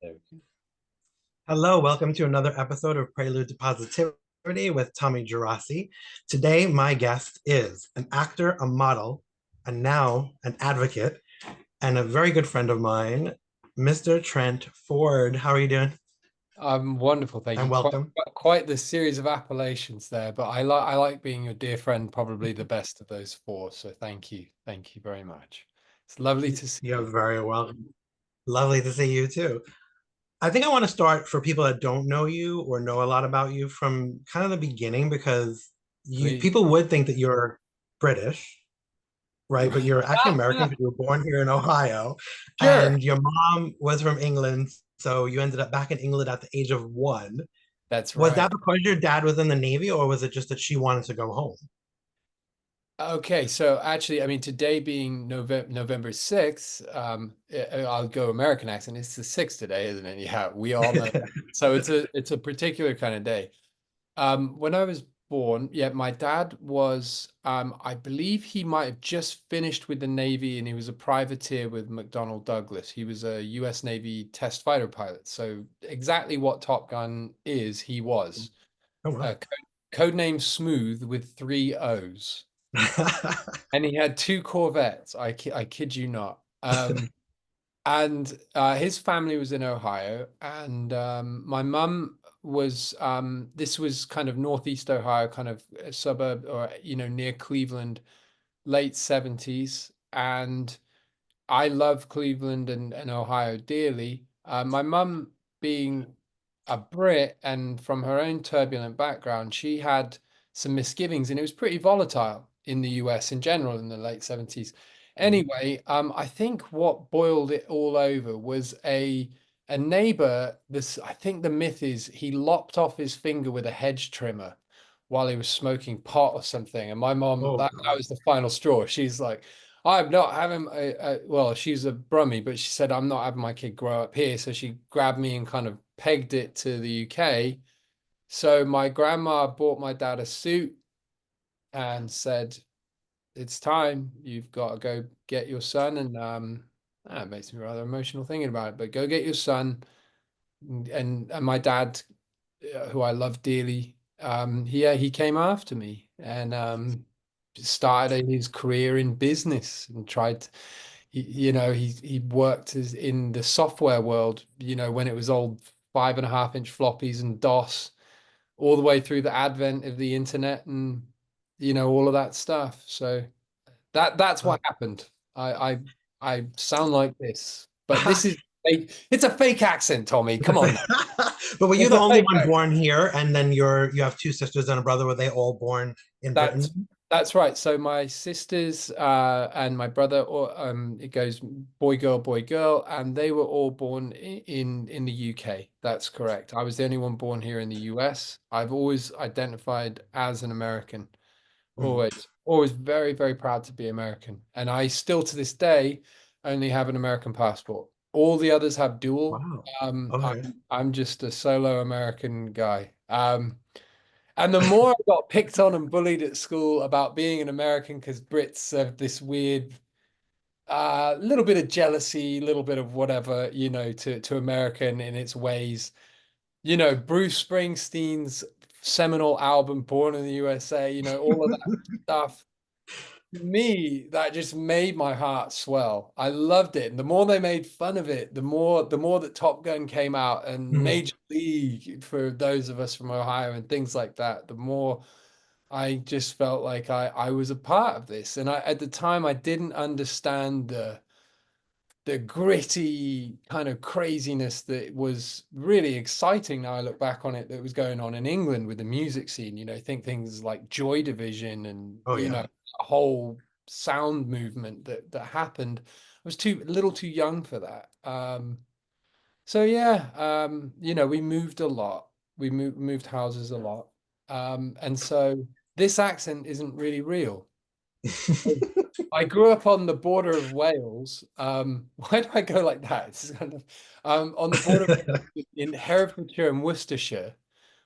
There we go. Hello, welcome to another episode of Prelude to Positivity with Tommy Geraci. Today, my guest is an actor, a model, and now an advocate, and a very good friend of mine, Mr. Trent Ford. How are you doing? Wonderful, thank And you. welcome. Quite the series of appellations there, but I like being your dear friend, probably the best of those four. So thank you very much. It's lovely to see You're you. very welcome. Lovely to see you too. I think I want to start for people that don't know you or know a lot about you from kind of the beginning because you Please. people would think that you're British, right? But you're actually American because you were born here in Ohio, Sure, and your mom was from England, so you ended up back in England at the age of 1. that's Was that right. because your dad was in the Navy, or was it just that she wanted to go home? Okay, so actually, I mean, today being November 6th, I'll go American accent. It's the 6th today, isn't it? Yeah, we all know that. So it's a particular kind of day. When I was born, yeah, my dad was, I believe he might have just finished with the Navy and he was a privateer with McDonnell Douglas. He was a US Navy test fighter pilot. So exactly what Top Gun is, he was. Oh wow. Codename Smooth with three O's. And he had two Corvettes. I kid you not. And his family was in Ohio, and my mum was this was kind of northeast Ohio, kind of a suburb or near Cleveland, late 70s. And I love Cleveland and Ohio dearly. My mum being a Brit and from her own turbulent background, she had some misgivings, and it was pretty volatile in the US in general in the late 70s. Anyway, I think what boiled it all over was a neighbor. This, I think the myth is he lopped off his finger with a hedge trimmer while he was smoking pot or something. And my mom, Oh that God. was the final straw. She's like, I'm not having well, she's a Brummie, but she said, I'm not having my kid grow up here. So she grabbed me and kind of pegged it to the UK. So my grandma bought my dad a suit and said, it's time. You've got to go get your son. And it makes me rather emotional thinking about it, but go get your son. And my dad, who I love dearly, he came after me and started his career in business and tried to, he worked in the software world, when it was old 5.5-inch floppies and DOS, all the way through the advent of the internet and all of that stuff. So that's what happened. I sound like this, but this is fake. It's a fake accent, Tommy. Come on now. But were you It's the a only fake one accent. born here, and then you have two sisters and a brother? Were they all born in That's Britain? that's right. So my sisters and my brother, or it goes boy girl, and they were all born in the UK. That's correct. I was the only one born here in the US. I've always identified as an American. Mm. Always very, very proud to be American. And I still to this day only have an American passport. All the others have dual. Wow. Um, Okay. I'm just a solo American guy. And the more I got picked on and bullied at school about being an American, because Brits have this weird little bit of jealousy, little bit of whatever, to American in its ways. Bruce Springsteen's seminal album, Born in the USA, all of that stuff. To me, that just made my heart swell. I loved it. And the more they made fun of it, the more that Top Gun came out and Mhm. Major League for those of us from Ohio and things like that, the more I just felt like I was a part of this. And at the time I didn't understand the gritty kind of craziness that was really exciting. Now I look back on it, that was going on in England with the music scene, think things like Joy Division and, Oh yeah. a whole sound movement that happened. I was a little too young for that. So yeah, we moved a lot. We moved houses a lot. And so this accent isn't really real. I grew up on the border of Wales. Why do I go like that? It's kind of on the border of Wales in Herefordshire and Worcestershire,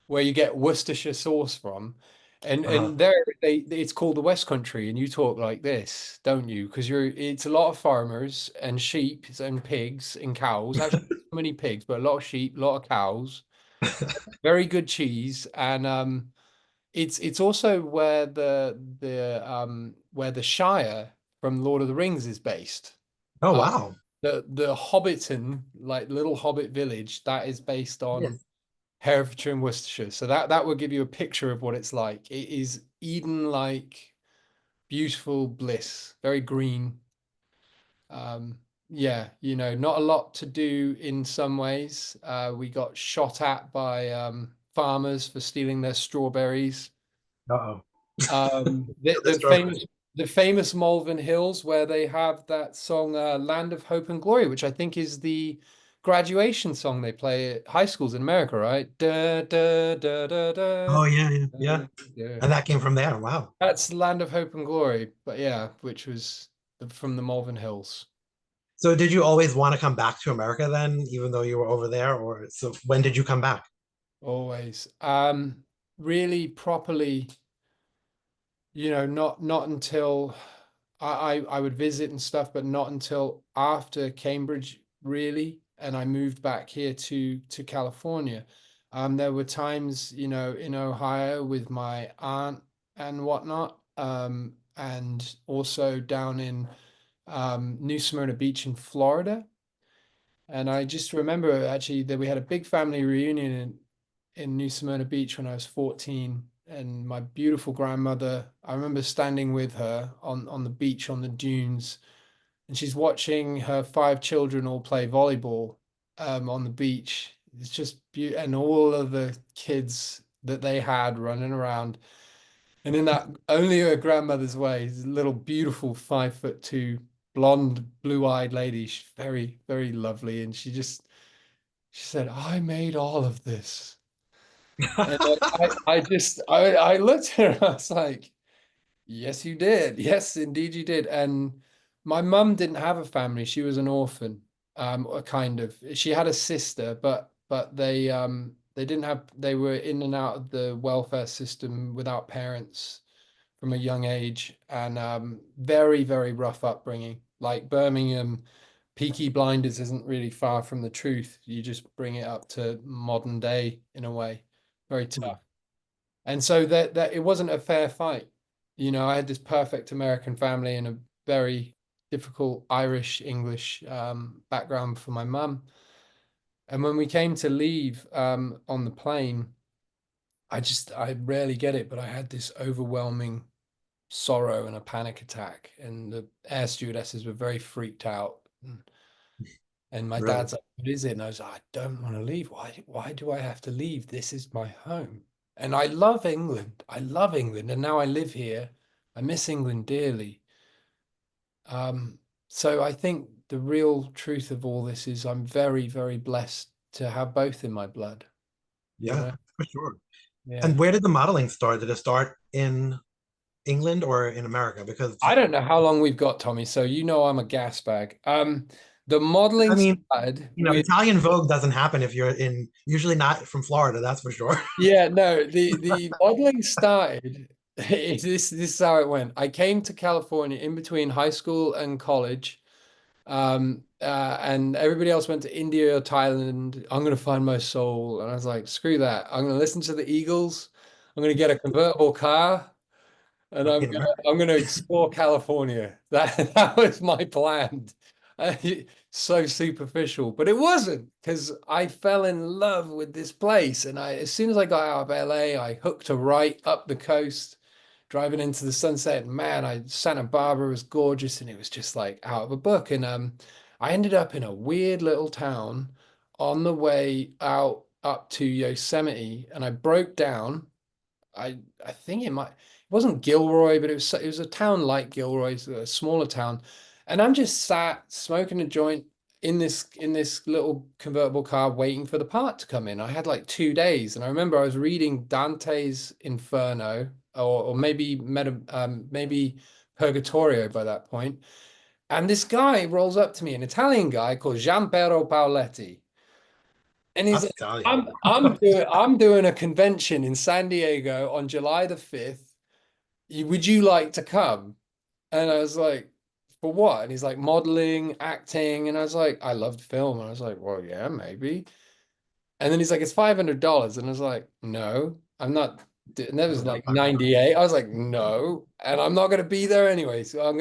where you get Worcestershire sauce from. And Uh-huh. and there it's called the West Country, and you talk like this, don't you? Because it's a lot of farmers and sheep and pigs and cows. Actually, many pigs, but a lot of sheep, a lot of cows, very good cheese, and it's also where the Shire from Lord of the Rings is based. Oh, Uh, wow. the Hobbiton, like little Hobbit village, that is based on Yes. Herefordshire and Worcestershire. So that will give you a picture of what it's like. It is Eden-like, beautiful bliss, very green. Um, yeah, not a lot to do in some ways. We got shot at by farmers for stealing their strawberries. Uh-oh. The, The the strawberry. famous Malvern Hills where they have that song "Land of Hope and Glory," which I think is the graduation song they play at high schools in America, right? Da, da, da, da, da, Oh, yeah, yeah, yeah. da, da. And that came from there. Wow. That's "Land of Hope and Glory," but yeah, which was from the Malvern Hills. So did you always want to come back to America then, even though you were over there? Or so when did you come back? Always. Really properly, not until I would visit and stuff, but not until after Cambridge, really. And I moved back here to California. There were times, in Ohio with my aunt and whatnot, and also down in New Smyrna Beach in Florida. And I just remember actually that we had a big family reunion in New Smyrna Beach when I was 14. And my beautiful grandmother, I remember standing with her on the beach on the dunes, and she's watching her five children all play volleyball on the beach. It's just beautiful, and all of the kids that they had running around. And in that only her grandmother's way, this little beautiful 5'2" blonde, blue-eyed lady. She's very, very lovely. And she said, I made all of this. And I looked at her, I was like, yes, you did. Yes, indeed you did. And my mum didn't have a family. She was an orphan, or kind of. She had a sister, but they didn't have, they were in and out of the welfare system without parents from a young age, and very, very rough upbringing. Like Birmingham, Peaky Blinders isn't really far from the truth. You just bring it up to modern day in a way. Very tough. And so that it wasn't a fair fight. I had this perfect American family and a very difficult Irish English background for my mum. And when we came to leave on the plane, I rarely get it, but I had this overwhelming sorrow and a panic attack. And the air stewardesses were very freaked out. And my Really? dad's like, what is it? And I was like, I don't want to leave. Why do I have to leave? This is my home. And I love England. I love England. And now I live here. I miss England dearly. Um, so I think the real truth of all this is I'm very, very blessed to have both in my blood, you Yeah, know? for sure. Yeah. And where did the modeling start? Did it start in England or in America? Because I don't know how long we've got, Tommy. So I'm a gas bag. The I modeling mean, started with Italian Vogue doesn't happen if you're in, usually not from Florida, that's for sure. Yeah, no, the modeling started. This is how it went. I came to California in between high school and college, and everybody else went to India or Thailand. I'm gonna find my soul, and I was like, screw that. I'm gonna listen to the Eagles. I'm gonna get a convertible car, and Okay, in America. I'm gonna explore California. That was my plan. Uh, So superficial, but it wasn't, because I fell in love with this place. And as soon as I got out of LA, I hooked a right up the coast, driving into the sunset. And man, Santa Barbara was gorgeous, and it was just like out of a book. And I ended up in a weird little town on the way out up to Yosemite, and I broke down. I think it wasn't Gilroy, but it was a town like Gilroy, a smaller town, and I'm just sat smoking a joint in this little convertible car waiting for the part to come in. I had like 2 days, and I remember I was reading Dante's Inferno, or maybe Purgatorio by that point, and this guy rolls up to me, an Italian guy called Gianpiero Paoletti. And he's That's like, Italian. I'm doing a convention in San Diego on July the 5th. Would you like to come? And I was like, for what? And he's like, modeling, acting. And I was like, I loved film. And I was like, well, yeah, maybe. And then he's like, it's $500. And I was like, no, I'm not. And that was I'm not like fucking around. 98. I was like, no, and I'm not going to be there anyway. So I'm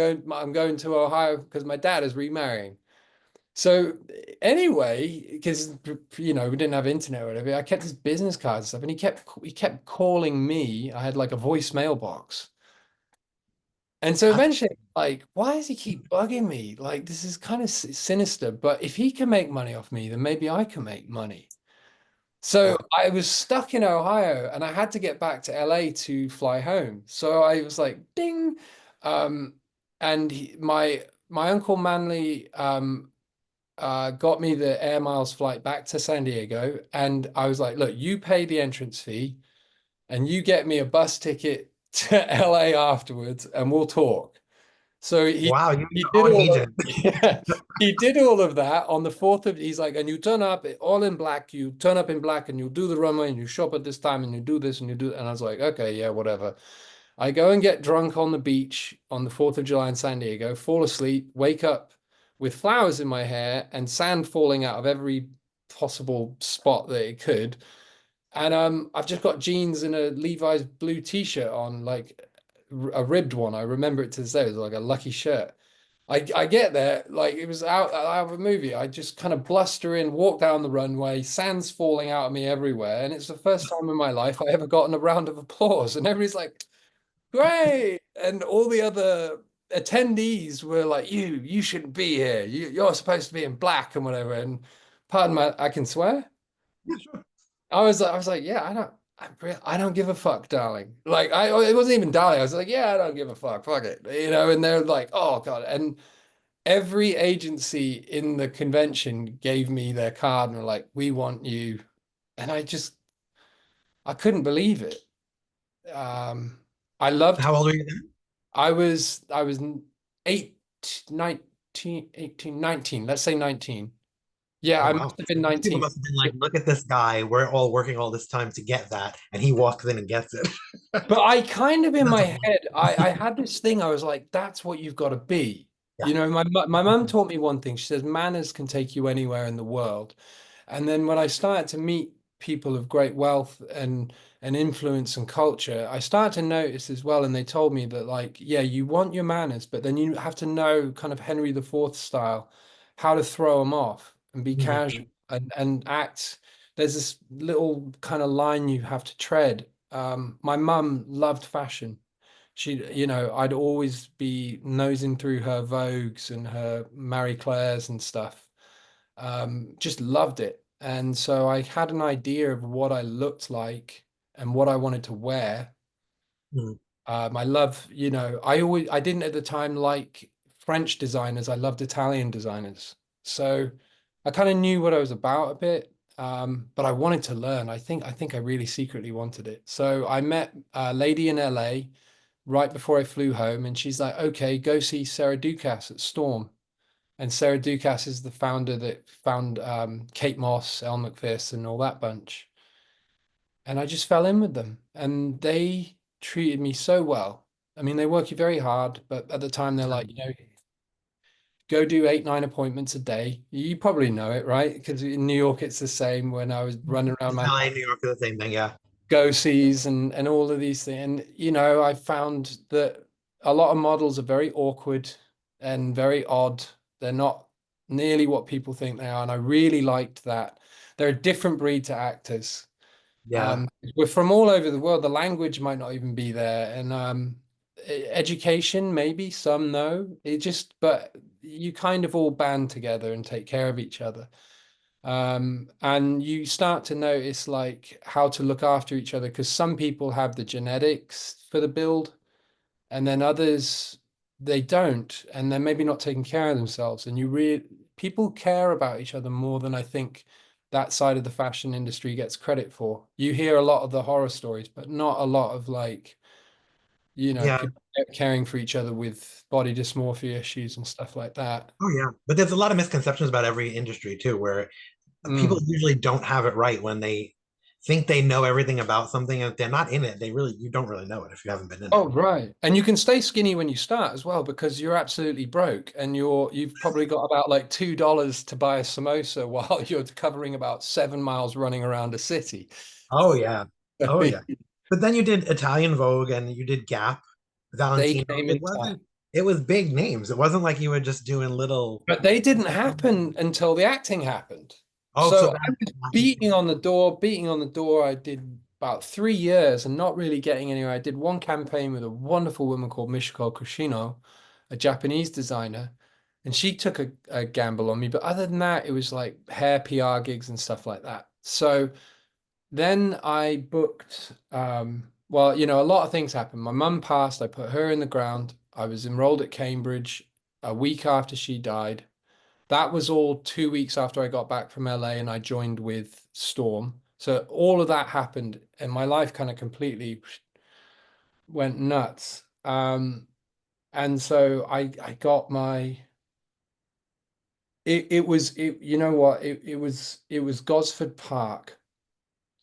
going to Ohio because my dad is remarrying. So anyway, because we didn't have internet or whatever, I kept his business cards and stuff, and he kept calling me. I had like a voicemail box. And so That's eventually, like, why does he keep bugging me? Like, this is kind of sinister, but if he can make money off me, then maybe I can make money. So yeah. I was stuck in Ohio and I had to get back to LA to fly home. So I was like, ding. Um, and my uncle Manley got me the air miles flight back to San Diego. And I was like, look, you pay the entrance fee and you get me a bus ticket to LA afterwards and we'll talk. So he Wow, you're he your did own all of agent. yeah, he did all of that on the 4th of he's like, and you turn up all in black, you turn up in black and you do the runway and you shop at this time and you do this and you do and I was like, okay, yeah, whatever. I go and get drunk on the beach on the 4th of July in San Diego, fall asleep, wake up with flowers in my hair and sand falling out of every possible spot that it could. And I've just got jeans and a Levi's blue t-shirt on, like a ribbed one. I remember it to this day. It was like a lucky shirt. I get there, like it was out of a movie. I just kind of bluster in, walk down the runway, sand's falling out of me everywhere. And it's the first time in my life I ever gotten a round of applause. And everybody's like, great. And all the other attendees were like, you shouldn't be here. You're supposed to be in black and whatever. And pardon my, I can swear. Yeah, sure. I was like, yeah, I don't give a fuck, darling. Like it wasn't even darling. I was like, yeah, I don't give a fuck. Fuck it. And they're like, oh God. And every agency in the convention gave me their card and were like, we want you. And I couldn't believe it. Um, I loved, How old were you then? I was 8, 19, 18, 19, let's say 19. Yeah, Oh I wow. must have been People 19. must have been like, look at this guy. We're all working all this time to get that. And he walks in and gets it. But I kind of in That's my a head, I had this thing. I was like, that's what you've got to be. yeah. My mum taught me one thing. She says manners can take you anywhere in the world. And then when I started to meet people of great wealth and influence and culture, I started to notice as well. And they told me that like, yeah, you want your manners, but then you have to know kind of Henry IV style, how to throw them off and be casual Mhm. and act. There's this little kind of line you have to tread. My mum loved fashion. I'd always be nosing through her Vogues and her Marie Claire's and stuff. Just loved it. And so I had an idea of what I looked like and what I wanted to wear. Mhm. I love, I didn't at the time like French designers. I loved Italian designers. So I kind of knew what I was about a bit. But I wanted to learn. I think I really secretly wanted it. So I met a lady in LA right before I flew home, and she's like, "Okay, go see Sarah Ducasse at Storm." And Sarah Ducasse is the founder that found Kate Moss, Elle McPherson, and all that bunch. And I just fell in with them, and they treated me so well. I mean, they work you very hard, but at the time they're like, go do 8, 9 appointments a day. You probably know it, right? Because in New York, it's the same when I was running around LA, New York are the same thing. Yeah. go sees and all of these things. And I found that a lot of models are very awkward and very odd. They're not nearly what people think they are, and I really liked that. They're a different breed to actors. Yeah. We're from all over the world. The language might not even be there, and education maybe some know. But you kind of all band together and take care of each other. And you start to notice like how to look after each other because some people have the genetics for the build, and then others they don't, and they're maybe not taking care of themselves. And people care about each other more than I think that side of the fashion industry gets credit for. You hear a lot of the horror stories, but not a lot of like, Yeah. people caring for each other with body dysmorphia issues and stuff like that. Oh yeah. But there's a lot of misconceptions about every industry too, where people Mm, usually don't have it right when they think they know everything about something, and if they're not in it, you don't really know it if you haven't been in it. Oh, right. And you can stay skinny when you start as well because you're absolutely broke and you've probably got about like $2 to buy a samosa while you're covering about 7 miles running around a city. Oh yeah. Oh yeah. But then you did Italian Vogue and you did Gap, They Valentino. came It in time. wasn't, it was big names. It wasn't like you were just doing little. But they didn't happen until the acting happened. Oh, so So I that was beating on the door, beating on the door. I did about 3 years and not really getting anywhere. I did one campaign with a wonderful woman called Michiko Kushino, a Japanese designer, and she took a gamble on me. But other than that, it was like hair PR gigs and stuff like that. So then I booked, well, a lot of things happened. My mum passed. I put her in the ground. I was enrolled at Cambridge a week after she died. That was all 2 weeks after I got back from LA and I joined with Storm. So all of that happened and my life kind of completely went nuts. And so I got my it was it you know what it was Gosford Park.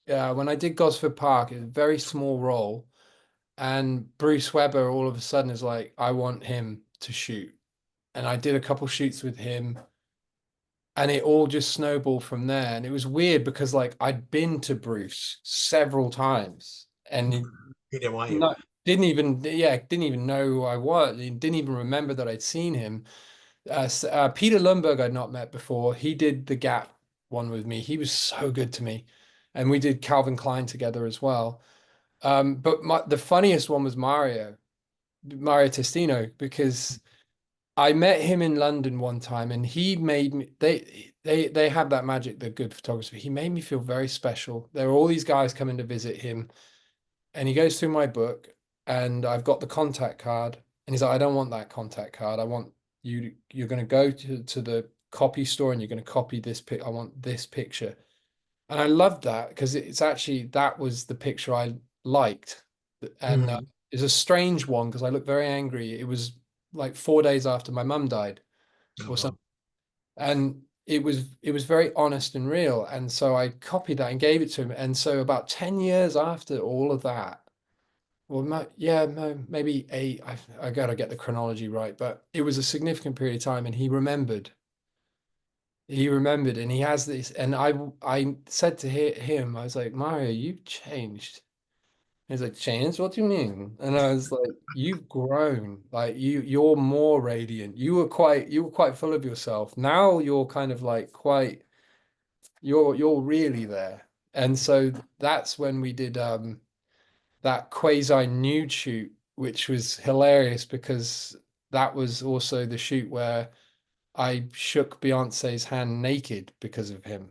When I did Gosford Park, it was a very small role, and Bruce Weber all of a sudden is like, I want him to shoot. And I did a couple shoots with him. And it all just snowballed from there. And it was weird because like I'd been to Bruce several times and he didn't want you. not didn't even know who I was. He didn't even remember that I'd seen him. Peter Lundbergh I'd not met before. He did the Gap one with me. He was so good to me. And we did Calvin Klein together as well. But the funniest one was Mario Testino, because I met him in London one time and he made me they have that magic, the good photography. He made me feel very special. There are all these guys coming to visit him and he goes through my book and I've got the contact card and he's like, I don't want that contact card. I want you're gonna go to the copy store and you're gonna copy this pic. I want this picture. And I loved that because it's actually that was the picture I liked. And Mhm. it's a strange one because I look very angry. It was like 4 days after my mum died Oh, or well. something. And it was very honest and real. And so I copied that and gave it to him. And so about 10 years after all of that, well, yeah, maybe eight, I gotta get the chronology right, but it was a significant period of time and he remembered. He remembered and he has this. And I said to him, I was like, Mario, you've changed. He's like, changed? What do you mean? And I was like, you've grown. Like you're more radiant. You were quite full of yourself. Now you're kind of like quite you're really there. And so that's when we did that quasi nude shoot, which was hilarious because that was also the shoot where I shook Beyonce's hand naked because of him.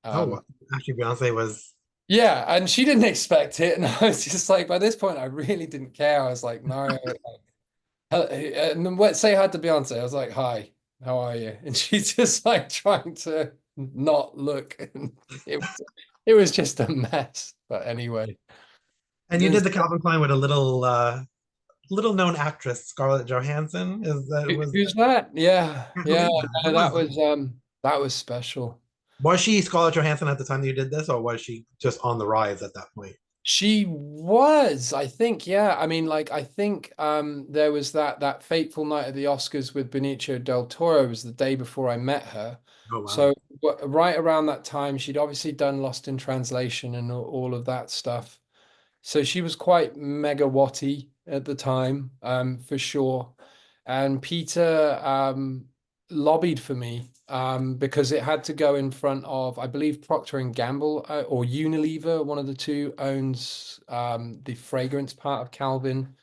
Oh, Um, well, actually, Beyonce was. yeah, and she didn't expect it, and I was just like, by this point, I really didn't care. I was like, Mario, and then say hi to Beyonce. I was like, hi, how are you? And she's just like trying to not look, and it was just a mess. But anyway, And you did the Calvin Klein with a little known actress, Scarlett Johansson. Is that was who's that? Yeah, who yeah, is that? no, Who is that was special. Was she Scarlett Johansson at the time that you did this, or was she just on the rise at that point? She was, I think, yeah. I mean, like, I think there was that fateful night at the Oscars with Benicio del Toro. It was the day before I met her. Oh wow. So right around that time, she'd obviously done Lost in Translation and all of that stuff. So she was quite megawatty at the time, for sure. And Peter lobbied for me because it had to go in front of, I believe, Procter and Gamble or Unilever, one of the two owns the fragrance part of Calvin.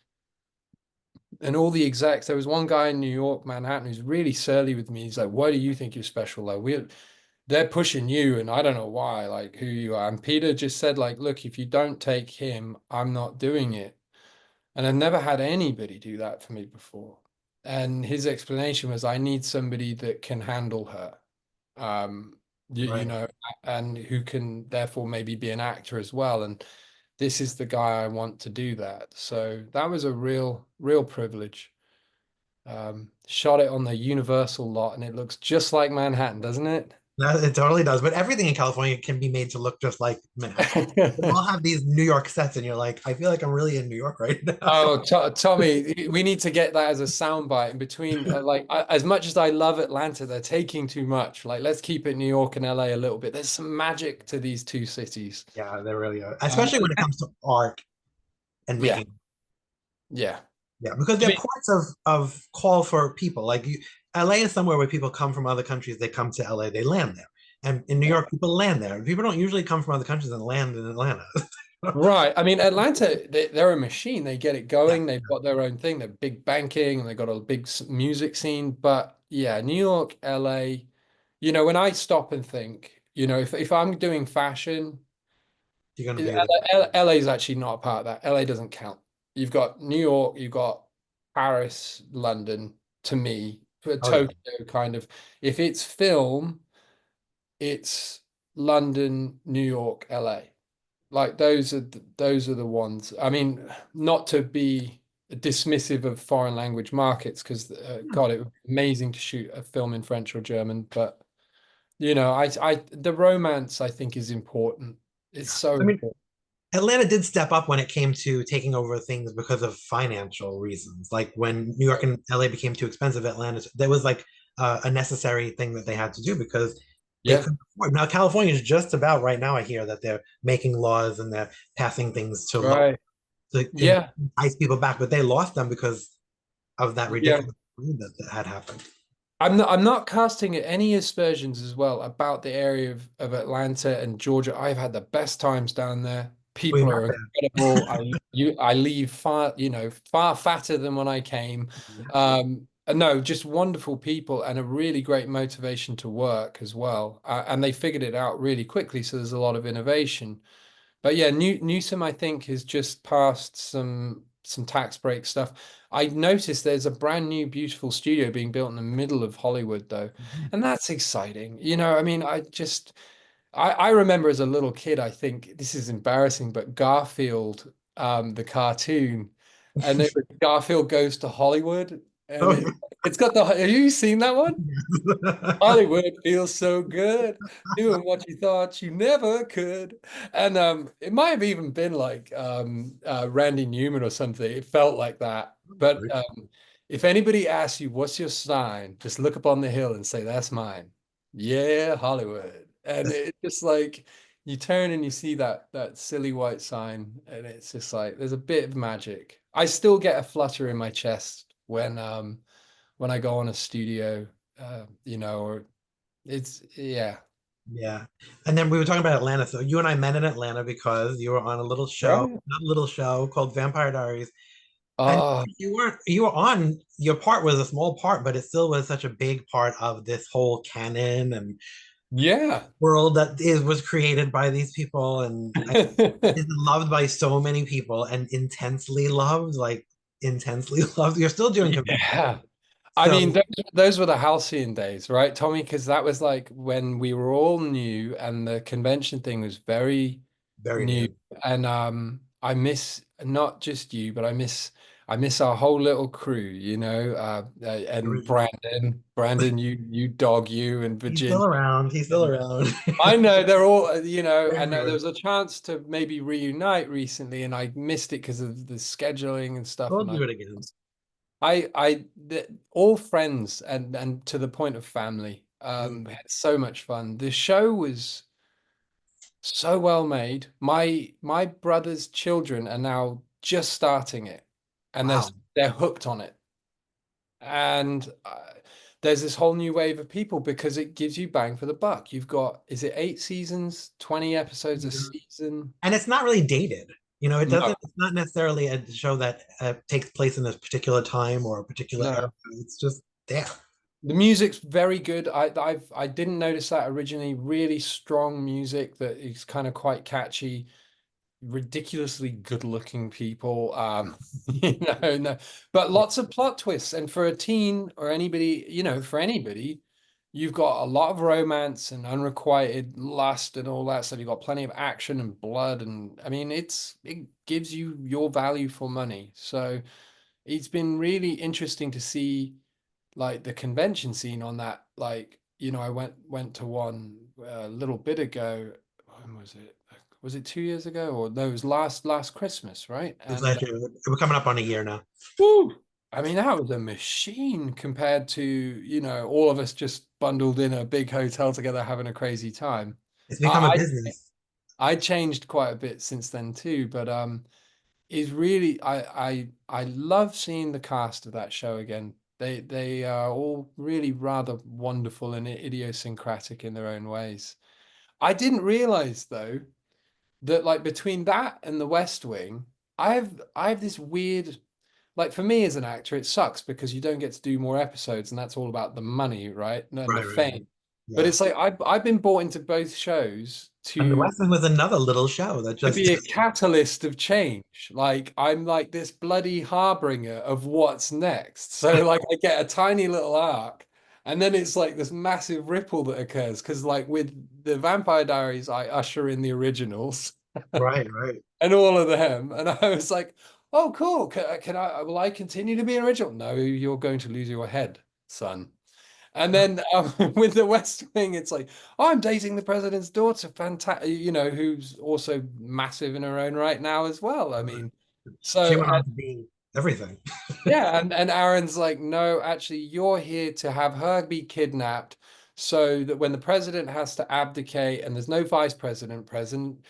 And all the execs, there was one guy in New York, Manhattan, who's really surly with me. He's like, "Why do you think you're special, though? They're pushing you, and I don't know why, like who you are." And Peter just said, like, "Look, if you don't take him, I'm not doing it." And I've never had anybody do that for me before. And his explanation was, I need somebody that can handle her, um, you Right. know, and who can therefore maybe be an actor as well. And this is the guy I want to do that. So that was a real privilege. Shot it on the Universal lot, and it looks just like Manhattan, doesn't it? It totally does. But everything in California can be made to look just like Manhattan. They all have these New York sets, and you're like, I feel like I'm really in New York right now. Oh, Tommy, we need to get that as a soundbite in between. As much as I love Atlanta, they're taking too much. Like, let's keep it New York and LA a little bit. There's some magic to these two cities. Yeah, they really are. Um, Especially when it comes to art and yeah, making. yeah. Yeah, because I they're mean, ports of call for people. Like LA is somewhere where people come from other countries. They come to LA, they land there. And in New yeah. York, people land there. People don't usually come from other countries and land in Atlanta. Right. I mean, Atlanta, they're a machine. They get it Yeah. going. They've got their own thing. They're big banking and they've got a big music scene. But yeah, New York, LA, when I stop and think, if I'm doing fashion, You're gonna be the LA is actually not a part of that. LA doesn't count. You've got New York, you've got Paris, London, to me, for oh yeah. Tokyo kind of. If it's film, it's London, New York, LA. Like those are the ones. I mean, not to be dismissive of foreign language markets, because God, it would be amazing to shoot a film in French or German. But the romance I think is important. It's Yeah. so I mean, important. Atlanta did step up when it came to taking over things because of financial reasons. Like when New York and LA became too expensive, Atlanta, there was like a necessary thing that they had to do because they Yeah, couldn't afford. Now, California is just about right now, I hear that they're making laws and they're passing things to low right. to Yeah, entice people back, but they lost them because of that yeah. ridiculous thing that had happened. I'm not casting any aspersions as well about the area of Atlanta and Georgia. I've had the best times down there. We People met are incredible. I leave far fatter than when I came. there. No, just wonderful people and a really great motivation to work as well. And they figured it out really quickly, so there's a lot of innovation. But yeah, Newsom, I think, has just passed some tax break stuff. I noticed there's a brand new beautiful studio being built in the middle of Hollywood, though, and that's exciting. I mean, I remember as a little kid, I think this is embarrassing, but Garfield, the cartoon, and it was Garfield Goes to Hollywood, and Oh, it's got the. Have you seen that one? yeah. Hollywood feels so good, doing what you thought you never could. And it might have even been like Randy Newman or something. It felt like that. But if anybody asks you, what's your sign? Just look up on the hill and say, that's mine. Yeah, Hollywood. And it's just like you turn and you see that silly white sign, and it's just like there's a bit of magic. I still get a flutter in my chest when I go on a studio, or it's yeah. Yeah. And then we were talking about Atlanta. So you and I met in Atlanta because you were on a little show, Right. not a little show called Vampire Diaries. And Oh, you were on your part was a small part, but it still was such a big part of this whole canon and yeah. world that was created by these people. And I is loved by so many people and intensely loved, like intensely loved. You're still doing conventions. Yeah. I So mean, those were the halcyon days, right, Tommy? Because that was like when we were all new and the convention thing was very very new. new. And I miss not just you, but I miss our whole little crew, and Brandon, you dog you and He's still Virginia. around. He's still around. I know they're all, I know there Everywhere. was a chance to maybe reunite recently, and I missed it because of the scheduling and stuff. We'll And do it again. all friends and to the point of family. Mm. Had so much fun. The show was so well made. My brother's children are now just starting it, and they're Wow. they're hooked on it. And there's this whole new wave of people because it gives you bang for the buck. You've got, is it 8 seasons, 20 episodes a season? And it's not really dated. It No, doesn't, it's not necessarily a show that takes place in a particular time or a particular era. no. It's just there. The music's very good. I didn't notice that originally. Really strong music that is kind of quite catchy, ridiculously good-looking people. No, but Yeah. lots of plot twists. And for a teen or anybody, for anybody, you've got a lot of romance and unrequited lust and all that stuff. You've got plenty of action and blood, and I mean, it gives you your value for money. So it's been really interesting to see like the convention scene on that, like, I went to one a little bit ago. When was it? Was it 2 years ago? Or no, it was last Christmas, right? It's And actually, we're coming up on a year now. woo, I mean, that was a machine compared to, all of us just bundled in a big hotel together having a crazy time. It's become a I business. I changed quite a bit since then too, but is really I love seeing the cast of that show again. They are all really rather wonderful and idiosyncratic in their own ways. I didn't realize though that like between that and The West Wing, I have this weird, like for me as an actor, it sucks because you don't get to do more episodes and that's all about the money, right? And the Right, right, right. fame. But Yeah. it's like I've been brought into both shows And the to West Wing was another little show that to just be a catalyst of change. Like I'm like this bloody harbinger of what's next. So like I get a tiny little arc, and then it's like this massive ripple that occurs. Because like with the Vampire Diaries, I usher in the originals right, right. and all of them, and I was like, oh cool. Can I? Will I continue to be an original? No, you're going to lose your head, son. And then with the West Wing, it's like, oh, I'm dating the president's daughter, fantastic, who's also massive in her own right now as well. I mean, She so went and on to be everything. yeah, and Aaron's like, no, actually, you're here to have her be kidnapped, so that when the president has to abdicate and there's no vice president present,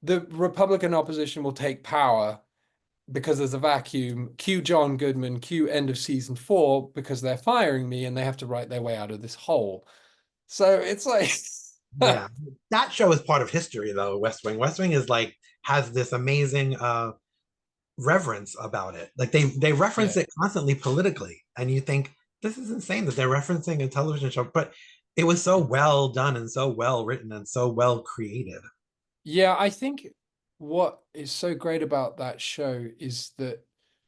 the Republican opposition will take power because there's a vacuum. Cue John Goodman, cue end of season 4 because they're firing me and they have to write their way out of this hole. So it's like, Yeah. That show is part of history though, West Wing. West Wing is like has this amazing reverence about it. Like they yeah, reference it constantly politically, and you think this is insane that they're referencing a television show, but it was so well done and so well written and so well created. yeah. I think what is so great about that show is that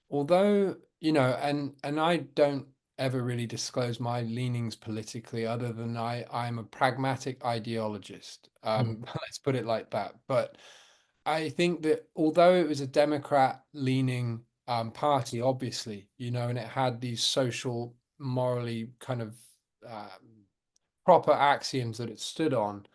although, and I don't ever really disclose my leanings politically, other than I'm a pragmatic ideologist. Mhm. Let's put it like that. But I think that although it was a Democrat leaning party, obviously, and it had these social, morally kind of um, proper axioms that it stood on,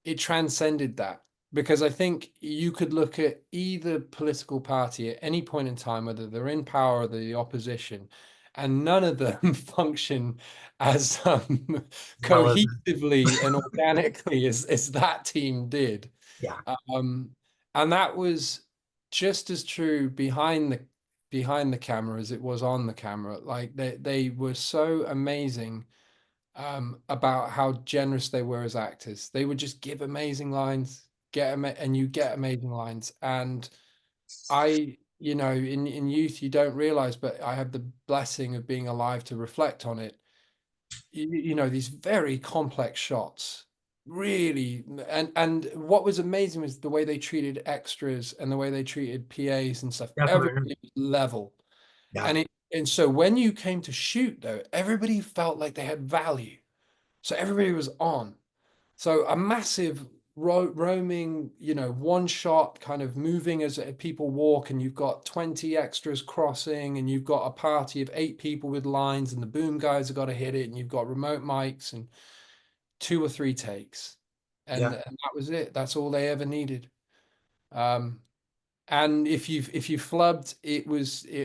it transcended that. Because I think you could look at either political party at any point in time, whether they're in power or the opposition, and none of them function as Well as cohesively and organically as that team did. yeah, Um, and that was just as true behind the camera as it was on the camera. Like they were so amazing about how generous they were as actors. They would just give amazing lines, and you get amazing lines. And in youth you don't realize, but I have the blessing of being alive to reflect on it. These very complex shots really, and what was amazing was the way they treated extras and the way they treated PAs and stuff. definitely. Everybody was level. Yeah, And so when you came to shoot though, everybody felt like they had value, so everybody was on. So a massive roaming, one shot kind of moving as people walk, and you've got 20 extras crossing, and you've got a party of 8 people with lines, and the boom guys have got to hit it, and you've got remote mics and 2 or 3 takes. And yeah. that was it. That's all they ever needed. Um, and if you flubbed,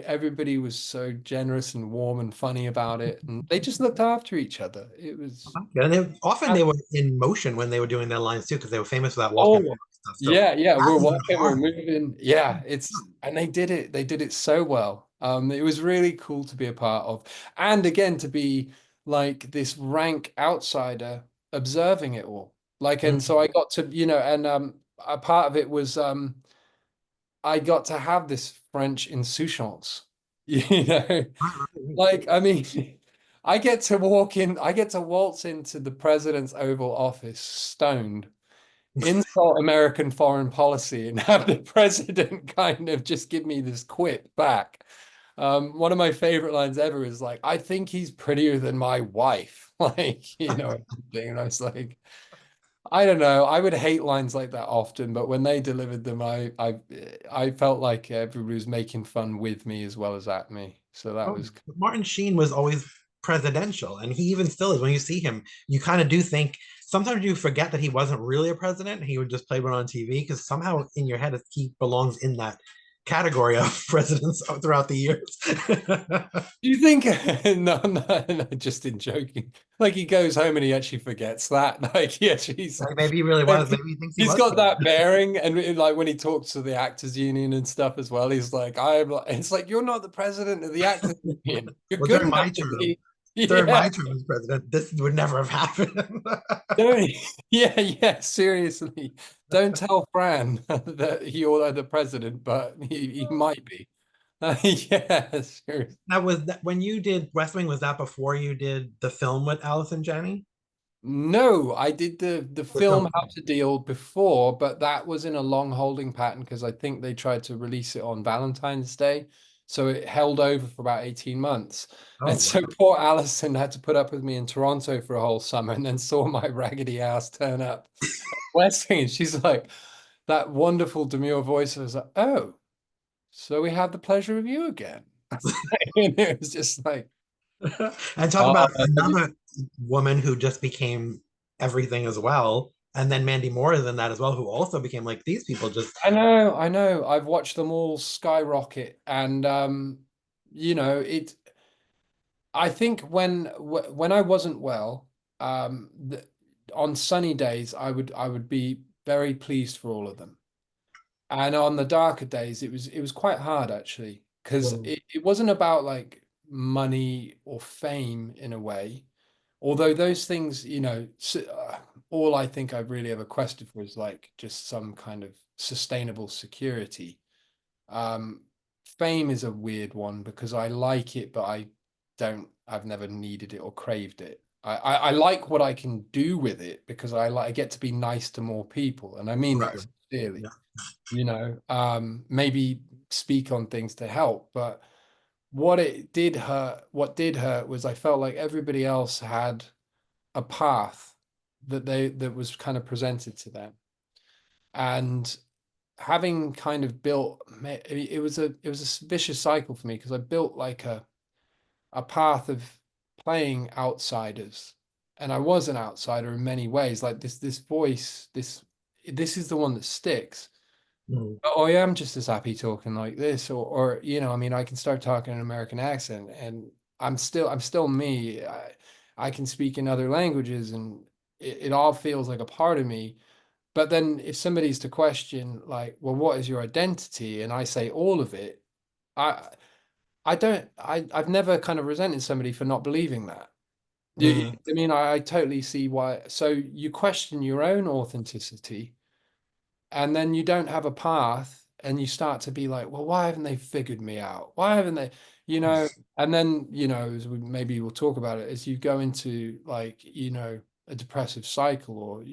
everybody was so generous and warm and funny about it, and they just looked after each other. It was. Yeah, and often they were in motion when they were doing their lines too, because they were famous for that walking Oh, stuff. So yeah, yeah. that's We're even walking, we're harder. moving. Yeah, and they did it. They did it so well. It was really cool to be a part of. And again, to be like this rank outsider observing it all. Like, and Mhm. so I got to, and a part of it was I got to have this French insouciance. You know, Right, right, right. like I mean, I get to waltz into the president's Oval Office stoned, insult American foreign policy, and have the president kind of just give me this quip back. One of my favorite lines ever is like, I think he's prettier than my wife. Like, and I was like, I don't know. I would hate lines like that often, but when they delivered them, I felt like everybody was making fun with me as well as at me. So that Oh, was Martin Sheen was always presidential, and he even still is. When you see him, you kind of do think sometimes you forget that he wasn't really a president. He would just play one on TV because somehow in your head he belongs in that category of presidents throughout the years. Do you think no, no, no, just in joking. Like he goes home and he actually forgets that. Like, yes, Like maybe he really was. Maybe he thinks he he's was got that president. bearing. And like when he talks to the actors union and stuff as well, he's like, I'm like, it's like you're not the president of the actors union. You're Well, good during enough my to term, be. Yeah. as president, this would never have happened. Don't, yeah, yeah, seriously. Don't tell Fran that you're the president, but he might be. Yeah, seriously. That was that when you did West Wing, was that before you did the film with Alice and Jenny? No, I did the The film film. How to Deal before, but that was in a long holding pattern because I think they tried to release it on Valentine's Day. So it held over for about 18 months. Oh And so wow. poor Alison had to put up with me in Toronto for a whole summer and then saw my raggedy ass turn up at West Wing. And she's like, that wonderful demure voice. I was like, oh, so we have the pleasure of you again. And it was just like, And talk oh, about another woman who just became everything as well. And then Mandy Moore than that as well, who also became like these people just. I know, I know. I've watched them all skyrocket, and you know, it. I think when I wasn't well, on sunny days, I would be very pleased for all of them, and on the darker days, it was quite hard actually, because Well, it wasn't about like money or fame in a way. Although those things, all I think I've really ever quested for is like just some kind of sustainable security. Um, Fame is a weird one because I like it, but I've never needed it or craved it. I like what I can do with it because I get to be nice to more people. And I mean right. that sincerely, Yeah. maybe speak on things to help, but what did hurt was I felt like everybody else had a path that was kind of presented to them. And having kind of built it was a vicious cycle for me because I built like a path of playing outsiders. And I was an outsider in many ways. Like this voice, this is the one that sticks. Mhm. Oh, I am just as happy talking like this, or I mean, I can start talking an American accent, and I'm still me. I can speak in other languages, and it all feels like a part of me. But then, if somebody's to question, like, well, what is your identity? And I say all of it, I I don't I've never kind of resented somebody for not believing that. Mhm. I mean, I totally see why. So you question your own authenticity and then you don't have a path and you start to be like, well, why haven't they figured me out? Why haven't they, you know? And then, as maybe we'll talk about it, as you go into like, a depressive cycle or,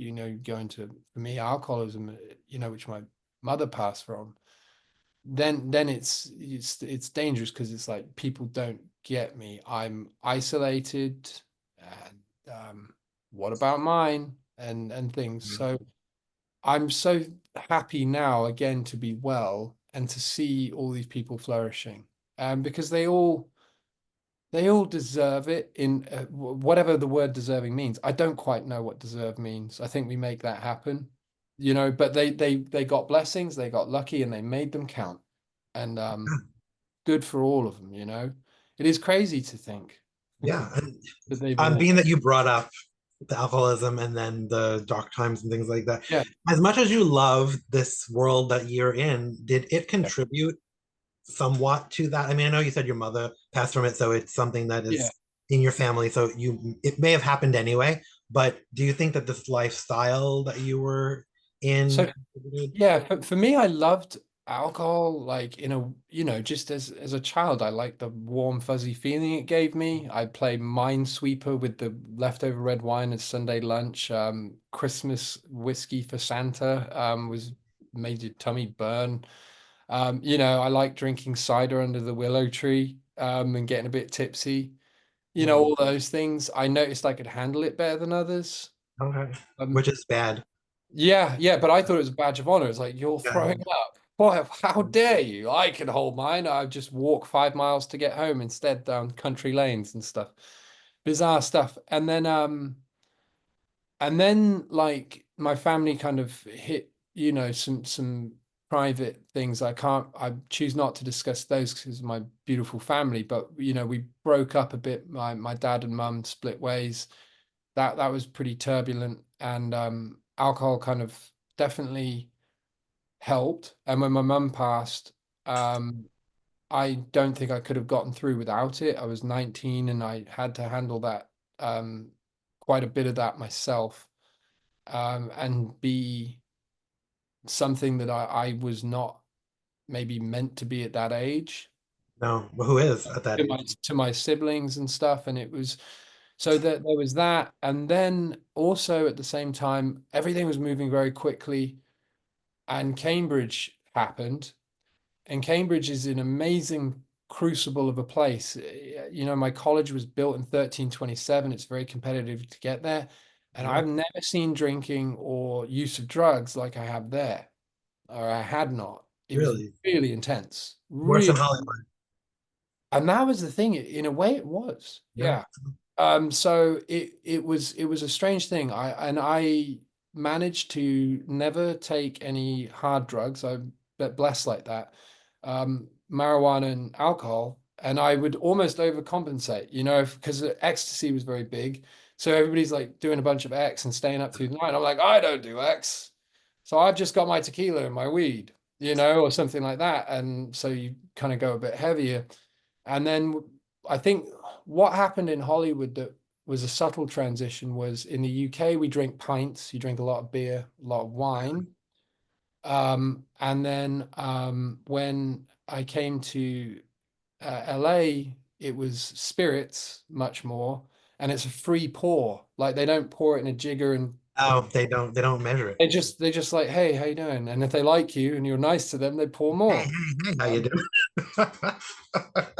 go into, for me, alcoholism, which my mother passed from, then it's dangerous because it's like people don't get me. I'm isolated and what about mine and things. So I'm so happy now again to be well and to see all these people flourishing. Because they all deserve it in whatever the word deserving means. I don't quite know what deserve means. I think we make that happen, but they got blessings, they got lucky and they made them count. And good for all of them, It is crazy to think Yeah. And that they've all being that you brought up the alcoholism and then the dark times and things like that, yeah, as much as you love this world that you're in, did it yeah, contribute somewhat to that? I mean, I know you said your mother passed from it, so it's something that yeah. is in your family. So it may have happened anyway. But do you think that this lifestyle that you were in So contributed? yeah, for me, I loved alcohol, like just as a child, I liked the warm, fuzzy feeling it gave me. I'd play Minesweeper with the leftover red wine as Sunday lunch. Christmas whiskey for Santa was made your tummy burn. I like drinking cider under the willow tree and getting a bit tipsy. Mhm. All those things. I noticed I could handle it better than others. Okay. Um, Which is bad. yeah, yeah, but I thought it was a badge of honor. It's like you're Yeah. throwing up. Boy, how dare you? I can hold mine. I just walk 5 miles to get home instead down country lanes and stuff. bizarre stuff. And then like my family kind of hit, some private things. I choose not to discuss those because of my beautiful family, but we broke up a bit. My dad and mum split ways. That was pretty turbulent, and alcohol kind of definitely helped. And when my mum passed, um I don't think I could have gotten through without it. I was 19 and I had to handle that, um quite a bit of that myself, and be something that I was not maybe meant to be at that age, No, but who is at that to age? my siblings and stuff. And it was so that there was that. And then also at the same time, everything was moving very quickly, and Cambridge happened. And Cambridge is an amazing crucible of a place. My college was built in 1327. It's very competitive to get there. And Yeah, I've never seen drinking or use of drugs like I have there, or I had not. It was really. really intense, Worse than really. Hollywood. And that was the thing. In a way, it was. Yeah. Yeah. So it was a strange thing. I managed to never take any hard drugs. I'm blessed like that. Marijuana and alcohol, and I would almost overcompensate, because ecstasy was very big. So everybody's like doing a bunch of X and staying up through the night. I'm like, I don't do X. So I've just got my tequila and my weed, or something like that. And so you kind of go a bit heavier. And then I think what happened in Hollywood that was a subtle transition was in the UK, we drink pints, you drink a lot of beer, a lot of wine. And then when I came to LA, it was spirits much more, and it's a free pour. Like they don't pour it in a jigger, and Oh, they don't measure it. they just like, hey, how you doing? And if they like you and you're nice to them, they pour Hey, more. hey, hey, how you Um, doing?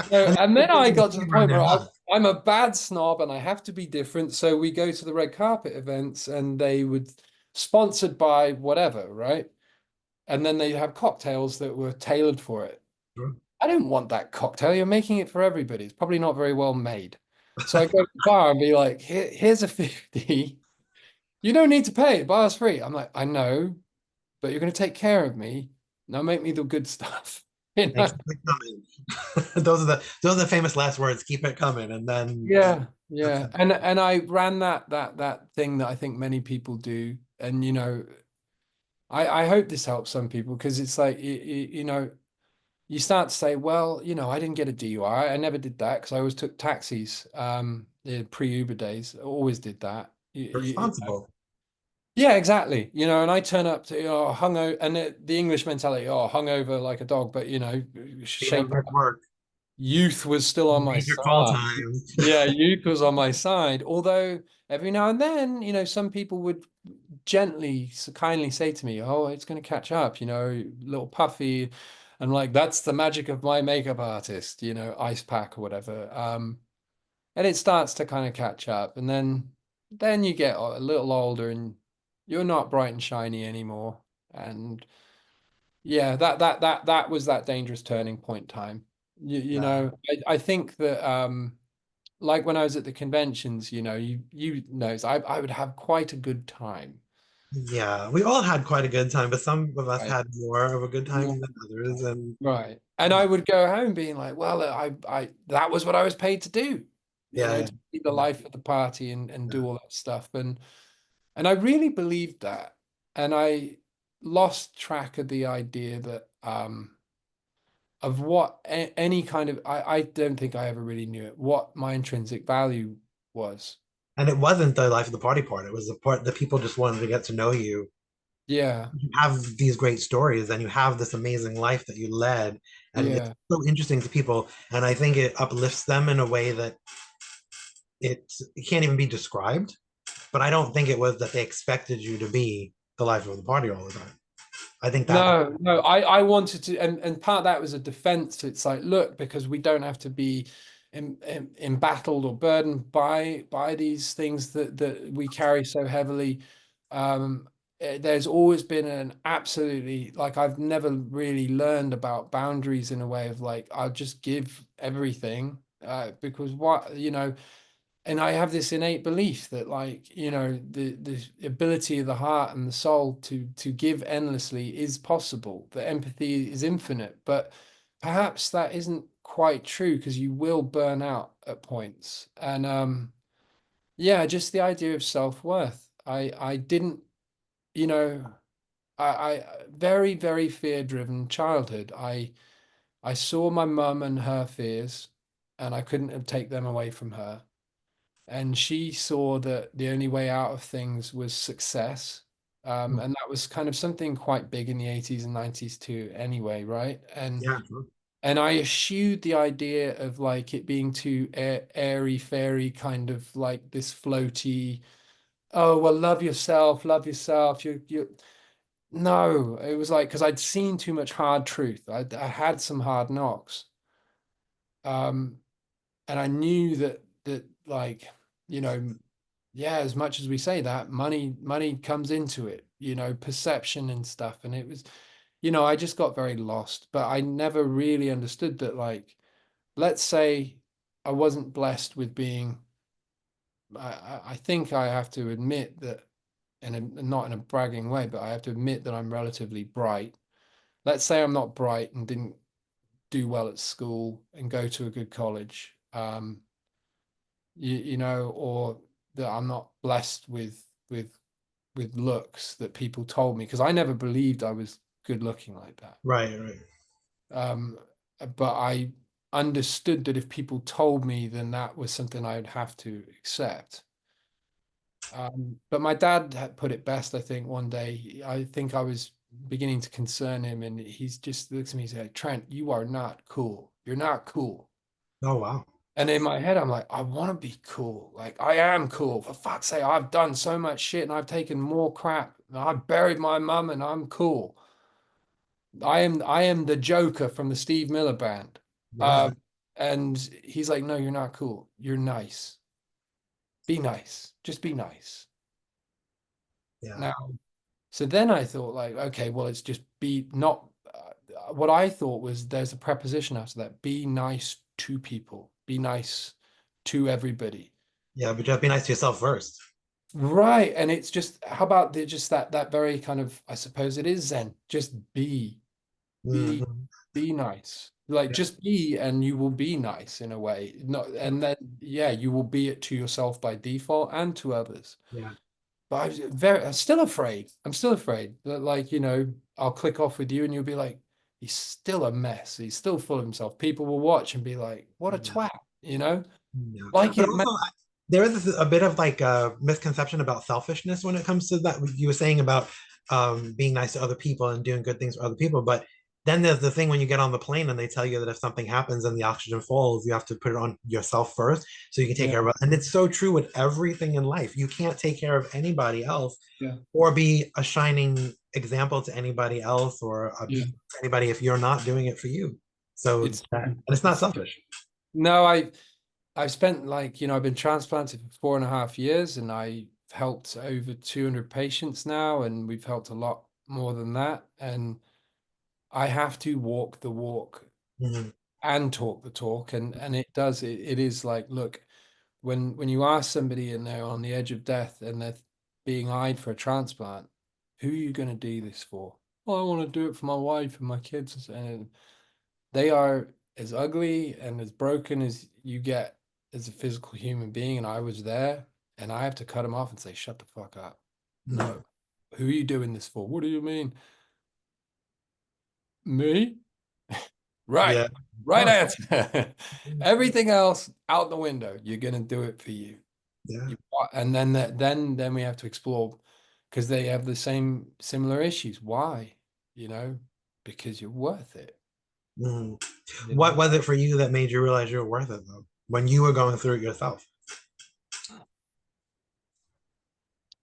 So, And and then it's I a got to the disclaimer on point their where mug. I'm a bad snob and I have to be different. So we go to the red carpet events and they would, sponsored by whatever, right? And then they have cocktails that were tailored for it. I didn't want that cocktail. You're making it for everybody. It's probably not very well made. So I go to the bar and be like, here's a 50. You don't need to pay. The bar's free. I'm like, I know, but you're going to take care of me. Now make me the good stuff. You And know? keep it coming. Those are the famous last words. Keep it coming, and then Yeah, that's yeah. it. And I ran that thing that I think many people do. And I hope this helps some people because it's like you start to say, well, I didn't get a DUI. I never did that because I always took taxis. The pre-Uber days, I always did that. Responsible. Yeah, exactly. And I turn up to hungover, and the English mentality, hungover like a dog, but Being shape at work, youth was still on my major call side. times. Yeah, youth was on my side. Although every now and then, some people would gently, kindly say to me, "Oh, it's going to catch up," little puffy. And like, that's the magic of my makeup artist, ice pack or whatever. And it starts to kind of catch up. And then you get a little older and you're not bright and shiny anymore. And yeah, that was that dangerous turning point time. Yeah. I think that like when I was at the conventions, I would have quite a good time. Yeah, we all had quite a good time, but some of us Right. had more of a good time Yeah. than others. And Right. And I would go home being like, well, I that was what I was paid to do, yeah, to be the yeah, life of the party and yeah. do all that stuff. And I really believed that. And I lost track of the idea that of what any kind of I don't think I ever really knew it, what my intrinsic value was. And it wasn't the life of the party part. It was the part that people just wanted to get to know you. Yeah, You have these great stories and you have this amazing life that you led. And it's yeah, so interesting to people. And I think it uplifts them in a way that it can't even be described. But I don't think it was that they expected you to be the life of the party all the time. I think that no, I wanted to, and part of that was a defense. It's like, look, because we don't have to be embattled or burdened by these things that we carry so heavily. There's always been an absolutely, like, I've never really learned about boundaries in a way of like I'll just give everything, because what. and I have this innate belief that, like, the ability of the heart and the soul to give endlessly is possible, that empathy is infinite, but perhaps that isn't quite true because you will burn out at points. And yeah, just the idea of self-worth. I didn't, you know, I very, very fear-driven childhood. I saw my mum and her fears, and I couldn't take them away from her. And she saw that the only way out of things was success. And that was kind of something quite big in the 80s and 90s too, anyway, right? Yeah, sure. And I eschewed the idea of like it being too airy fairy, kind of like this floaty, oh well, love yourself. You no, it was like because I'd seen too much hard truth. I had some hard knocks. Um, and I knew that like, you know, yeah, as much as we say that, money comes into it, perception and stuff. And it was, I just got very lost, but I never really understood that, like, let's say I wasn't blessed with being, I think I have to admit that, and not in a bragging way, but I have to admit that I'm relatively bright. Let's say I'm not bright and didn't do well at school and go to a good college. Or that I'm not blessed with looks that people told me, because I never believed I was good looking like that. Right, right. Um, but I understood that if people told me, then that was something I'd have to accept. But my dad had put it best, I think, one day. I think I was beginning to concern him, and he's just looks at me and said, Trent, you are not cool. You're not cool. Oh, wow. And in my head, I'm like, I want to be cool. Like, I am cool. For fuck's sake, I've done so much shit and I've taken more crap. I've buried my mum and I'm cool. I am the Joker from the Steve Miller Band. Yeah, Um, and he's like, no, you're not cool. You're nice. Be nice. Just be nice. yeah, Now, so then I thought, like, okay, well, it's just be not. What I thought was there's a preposition after that. Be nice to people. Be nice to everybody. yeah. But you have to be nice to yourself first. Right. And it's just, how about just that very kind of, I suppose it is Zen. Just be, Mhm. be nice. Like Yeah, just be, and you will be nice in a way. Not, and then yeah, you will be it to yourself by default and to others. yeah, But I'm still afraid. I'm still afraid that, like, I'll click off with you and you'll be like, he's still a mess. He's still full of himself. People will watch and be like, what a yeah, twat, you know? yeah. Like But it, also, there is a bit of like a misconception about selfishness when it comes to that. You were saying about being nice to other people and doing good things for other people, but then there's the thing when you get on the plane and they tell you that if something happens and the oxygen falls, you have to put it on yourself first so you can take yeah, care of it. And it's so true with everything in life. You can't take care of anybody else yeah, or be a shining example to anybody else or a yeah. beacon to anybody if you're not doing it for you. So It's that, and it's not it's selfish. no, I've spent, like, I've been transplanted for 4.5 years, and I've helped over 200 patients now, and we've helped a lot more than that. And I have to walk the walk Mhm. and talk the talk. And it is like, look, when you ask somebody and they're on the edge of death and they're being eyed for a transplant, who are you going to do this for? Well, I want to do it for my wife and my kids. And they are as ugly and as broken as you get as a physical human being. And I was there, and I have to cut them off and say, shut the fuck up. No. Mhm. Who are you doing this for? What do you mean? Me? Right. Yeah, of Right course. answer. Everything else out the window. You're gonna do it for you. Yeah. You and then then we have to explore, because they have the similar issues. Why? You know, because you're worth it. Mhm. You What know. was it for you that made you realize you were worth it though? When you were going through it yourself?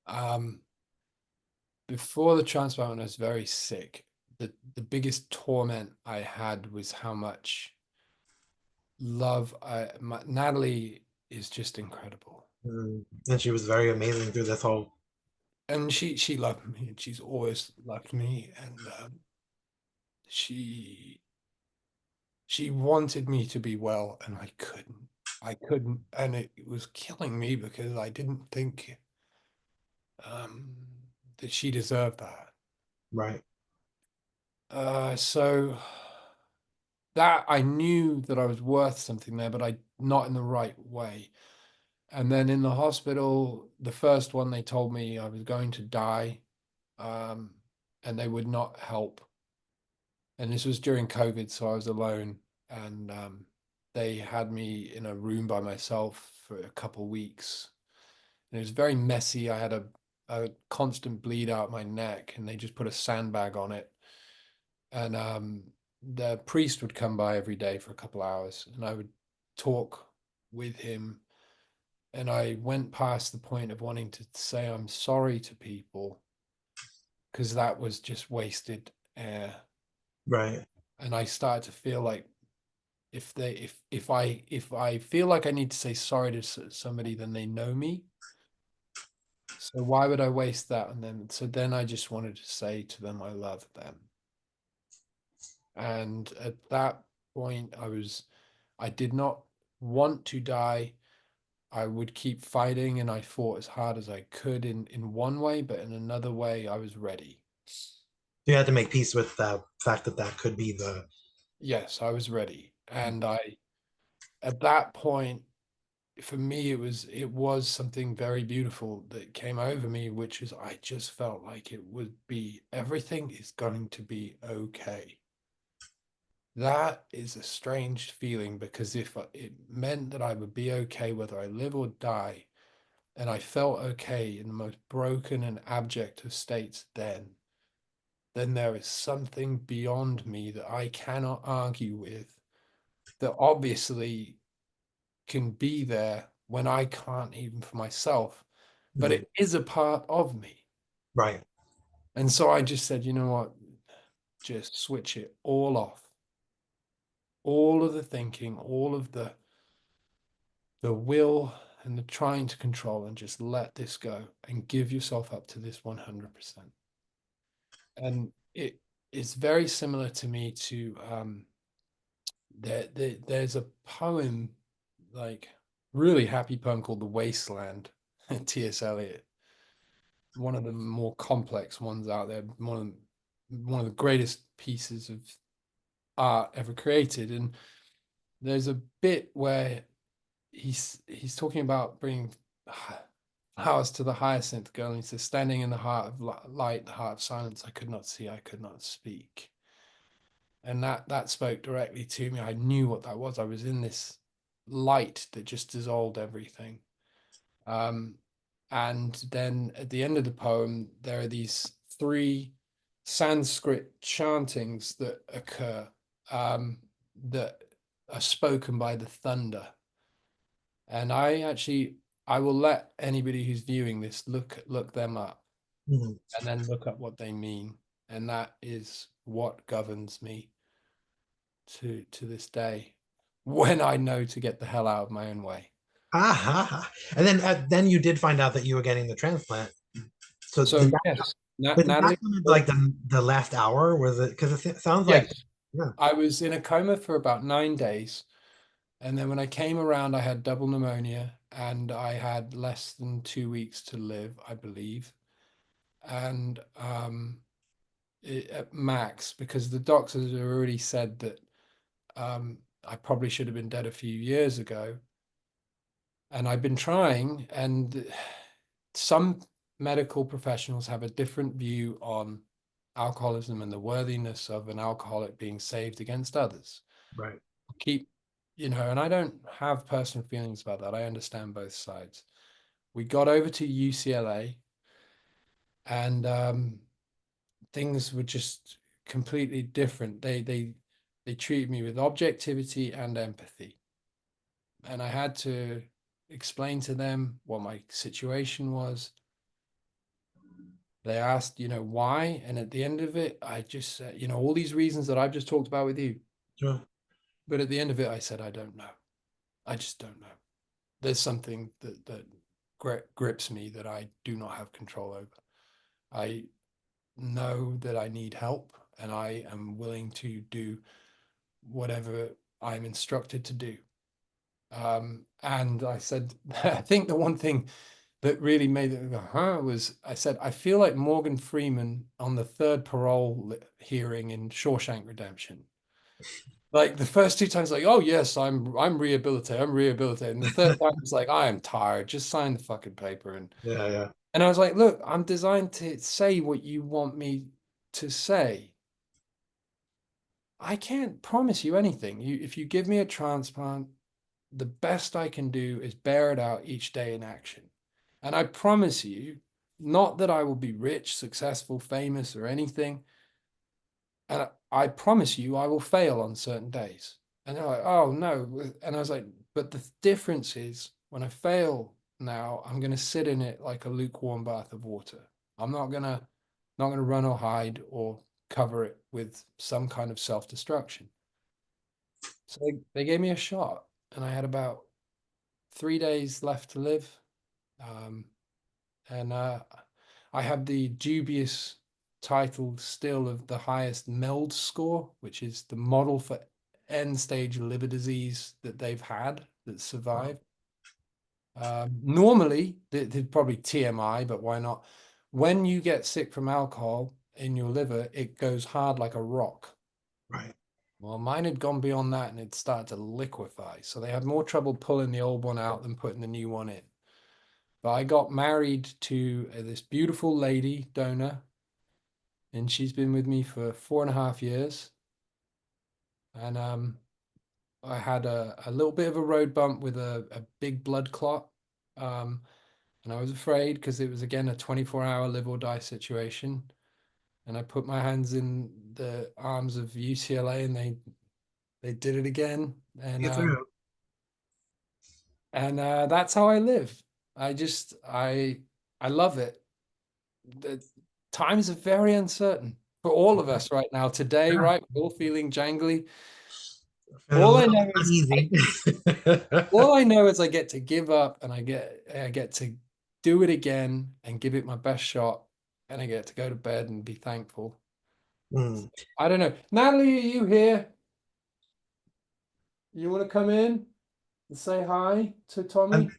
Um, Before the transplant, when I was very sick, the biggest torment I had was how much love Natalie is just incredible. And she was very amazing through this whole. And she loved me, and she's always loved me. And she she wanted me to be well, and I couldn't. I couldn't, and it was killing me because I didn't think um, that she deserved that. Right. So that I knew that I was worth something there, but I not in the right way. And then in the hospital, the first one they told me I was going to die, um, and they would not help. And this was during COVID, so I was alone, and they had me in a room by myself for a couple of weeks. And it was very messy. I had a constant bleed out my neck, and they just put a sandbag on it. And the priest would come by every day for a couple hours, and I would talk with him. And I went past the point of wanting to say I'm sorry to people because that was just wasted air. Right. And I started to feel like if I feel like I need to say sorry to somebody, then they know me. So why would I waste that on them? So then I just wanted to say to them, I love them. And at that point, I did not want to die. I would keep fighting and I fought as hard as I could in one way, but in another way, I was ready. You had to make peace with the fact that that could be the. Yes, I was ready. And at that point, for me, it was something very beautiful that came over me, which is I just felt like it would be everything is going to be okay. That is a strange feeling because if it meant that I would be okay whether I live or die, and I felt okay in the most broken and abject of states then there is something beyond me that I cannot argue with that obviously can be there when I can't even for myself, but Mhm. it is a part of me. Right. And so I just said, you know what? Just switch it all off. All of the thinking, all of the will and the trying to control and just let this go and give yourself up to this 100%. And it is very similar to me to there's a poem, like really happy poem called The Wasteland, T.S. Eliot, one of the more complex ones out there, one of the greatest pieces of art ever created. And there's a bit where he's talking about bringing flowers to the hyacinth girl, and he says, standing in the heart of light, the heart of silence, I could not see, I could not speak. And that spoke directly to me. I knew what that was. I was in this light that just dissolved everything. Um, and then at the end of the poem, there are these three Sanskrit chantings that occur, that are spoken by the thunder. And I will let anybody who's viewing this look them up Mhm. and then look up what they mean. And that is what governs me to this day when I know to get the hell out of my own way. Ah, and then you did find out that you were getting the transplant. So So yes, did that Natalie, come in like the last hour? Was it because it sounds like yes, yeah, I was in a coma for about 9 days. And then when I came around, I had double pneumonia and I had less than 2 weeks to live, I believe. And at max, because the doctors had already said that I probably should have been dead a few years ago. And I've been trying, and some medical professionals have a different view on alcoholism and the worthiness of an alcoholic being saved against others. right. Keep, and I don't have personal feelings about that. I understand both sides. We got over to UCLA, and things were just completely different. They treated me with objectivity and empathy, and I had to explain to them what my situation was. They asked, why, and at the end of it, I just said, all these reasons that I've just talked about with you. Sure. But at the end of it, I said, I don't know. I just don't know. There's something that grips me that I do not have control over. I know that I need help, and I am willing to do whatever I'm instructed to do. And I said, I think the one thing that really made it go, huh, was I said, I feel like Morgan Freeman on the third parole hearing in Shawshank Redemption. Like the first two times, like, oh yes, I'm rehabilitated, I'm rehabilitated. And the third time it's like, I am tired. Just sign the fucking paper. Yeah, yeah. And I was like, look, I'm designed to say what you want me to say. I can't promise you anything. If you give me a transplant, the best I can do is bear it out each day in action. And I promise you, not that I will be rich, successful, famous, or anything. And I promise you, I will fail on certain days. And they're like, oh no. And I was like, but the difference is when I fail now, I'm going to sit in it like a lukewarm bath of water. I'm not gonna run or hide or cover it with some kind of self-destruction. So they gave me a shot, and I had about 3 days left to live. Um, and I had the dubious title still of the highest MELD score, which is the model for end stage liver disease that they've had that survived. Normally, they'd probably TMI, but why not? When you get sick from alcohol in your liver, it goes hard like a rock. Right. Well, mine had gone beyond that and it started to liquefy. So they had more trouble pulling the old one out than putting the new one in. But I got married to this beautiful lady donor, and she's been with me for 4.5 years. And I had a little bit of a road bump with a big blood clot. Um, and I was afraid because it was again a 24-hour live or die situation. And I put my hands in the arms of UCLA, and they did it again. You through. And that's how I live. I just I love it. The times are very uncertain for all of us right now. Today, Yeah. right? We're all feeling jangly. Feeling a All I little know is uneasy. I get to give up, and I get to do it again and give it my best shot, and I get to go to bed and be thankful. Mm. I don't know. Natalie, are you here? You want to come in and say hi to And Tommy?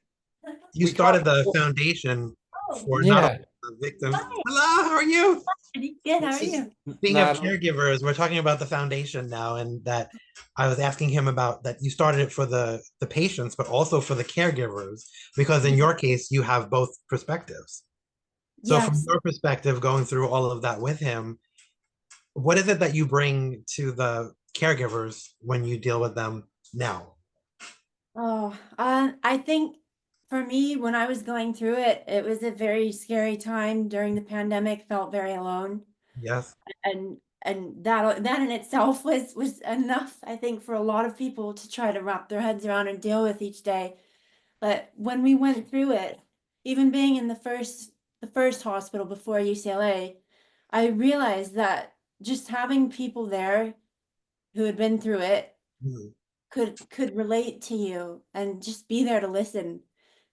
you We can't. started the foundation for not only Yeah. the victims. Hello, how are you? Good, how are This is you? Speaking of Natalie. caregivers, we're talking about the foundation now, and that I was asking him about that you started it for the patients, but also for the caregivers, because in your case, you have both perspectives. So from Yes. your perspective, going through all of that with him, what is it that you bring to the caregivers when you deal with them now? Oh, I think for me, when I was going through it, it was a very scary time during the pandemic, felt very alone. Yes. And that in itself was enough, I think, for a lot of people to try to wrap their heads around and deal with each day. But when we went through it, even being in the first hospital before UCLA, I realized that just having people there who had been through it Mhm. could relate to you and just be there to listen,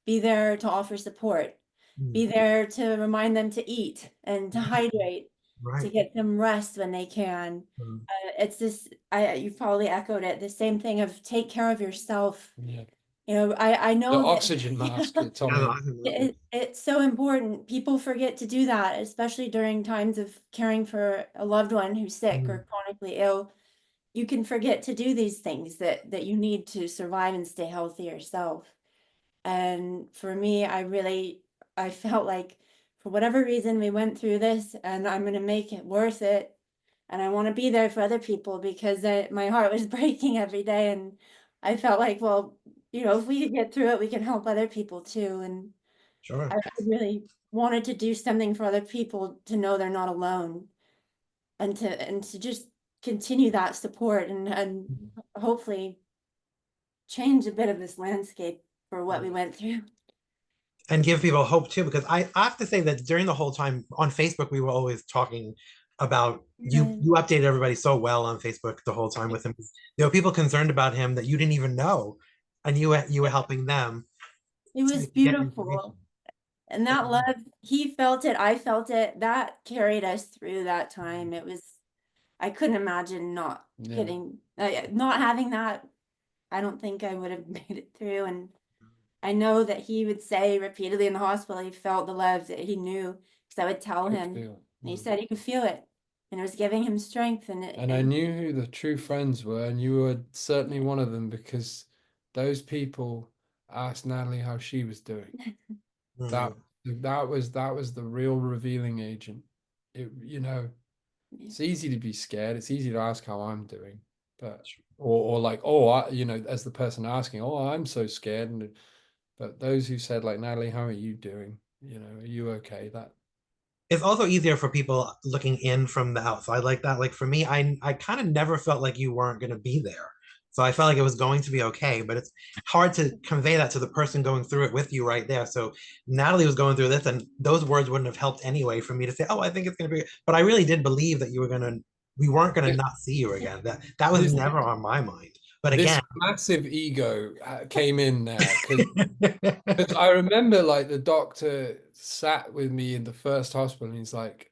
be there to offer support, Mhm. be there to remind them to eat and to hydrate, to Right. get them rest when they can. Mhm. It's this, you've probably echoed it, the same thing of take care of yourself. Yeah. I The know that oxygen mask that Yeah, no, Tommy. I can imagine. it's so important. People forget to do that, especially during times of caring for a loved one who's sick Mhm. or chronically ill. You can forget to do these things that you need to survive and stay healthy yourself. And for me, I felt like for whatever reason we went through this, and I'm going to make it worth it. And I want to be there for other people because my heart was breaking every day. And I felt like, well, if we could get through it, we can help other people too. And Sure. I really wanted to do something for other people to know they're not alone, and to just continue that support and hopefully change a bit of this landscape for what we went through. And give people hope too, because I have to say that during the whole time on Facebook, we were always talking about you. And You updated everybody so well on Facebook the whole time with him. There were people concerned about him that you didn't even know, and you were helping them it to was get information. beautiful. And that love, he felt it, I felt it, that carried us through that time. I couldn't imagine not Yeah. getting, not having that I don't think I would have made it through. And I know that he would say repeatedly in the hospital he felt the love, that he knew, because I would tell Could him, feel it. and he said he could feel it, and it was giving him strength. And I knew who the true friends were, and you were certainly one of them, because those people asked Natalie how she was doing. That that was the real revealing agent. It, you know, it's easy to be scared. It's easy to ask how I'm doing, but or like, oh, you know, as the person asking, oh, I'm so scared, and but those who said like, Natalie, how are you doing? You know, are you okay? That It's also easier for people looking in from the outside like that. Like for me, I kind of never felt like you weren't going to be there. So I felt like it was going to be okay, but it's hard to convey that to the person going through it with you right there. So Natalie was going through this, and those words wouldn't have helped anyway for me to say, "Oh, I think it's going to be." But I really did believe that we weren't going to this, not see you again. That was this never on my mind. But this again, massive ego came in there, because I remember like the doctor sat with me in the first hospital, and he's like,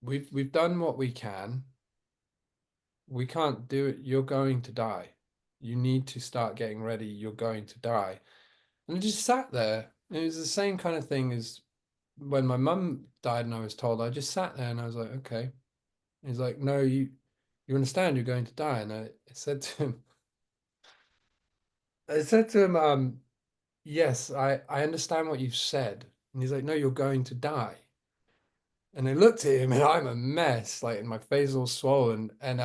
we've done what we can. We can't do it. You're going to die. You need to start getting ready. You're going to die." And I just sat there. It was the same kind of thing as when my mum died and I was told. I just sat there and I was like, okay. He's like, no, you understand you're going to die. And I said to him, yes, I understand what you've said. And he's like, no, you're going to die. And I looked at him and I'm a mess, like, and my face all swollen. And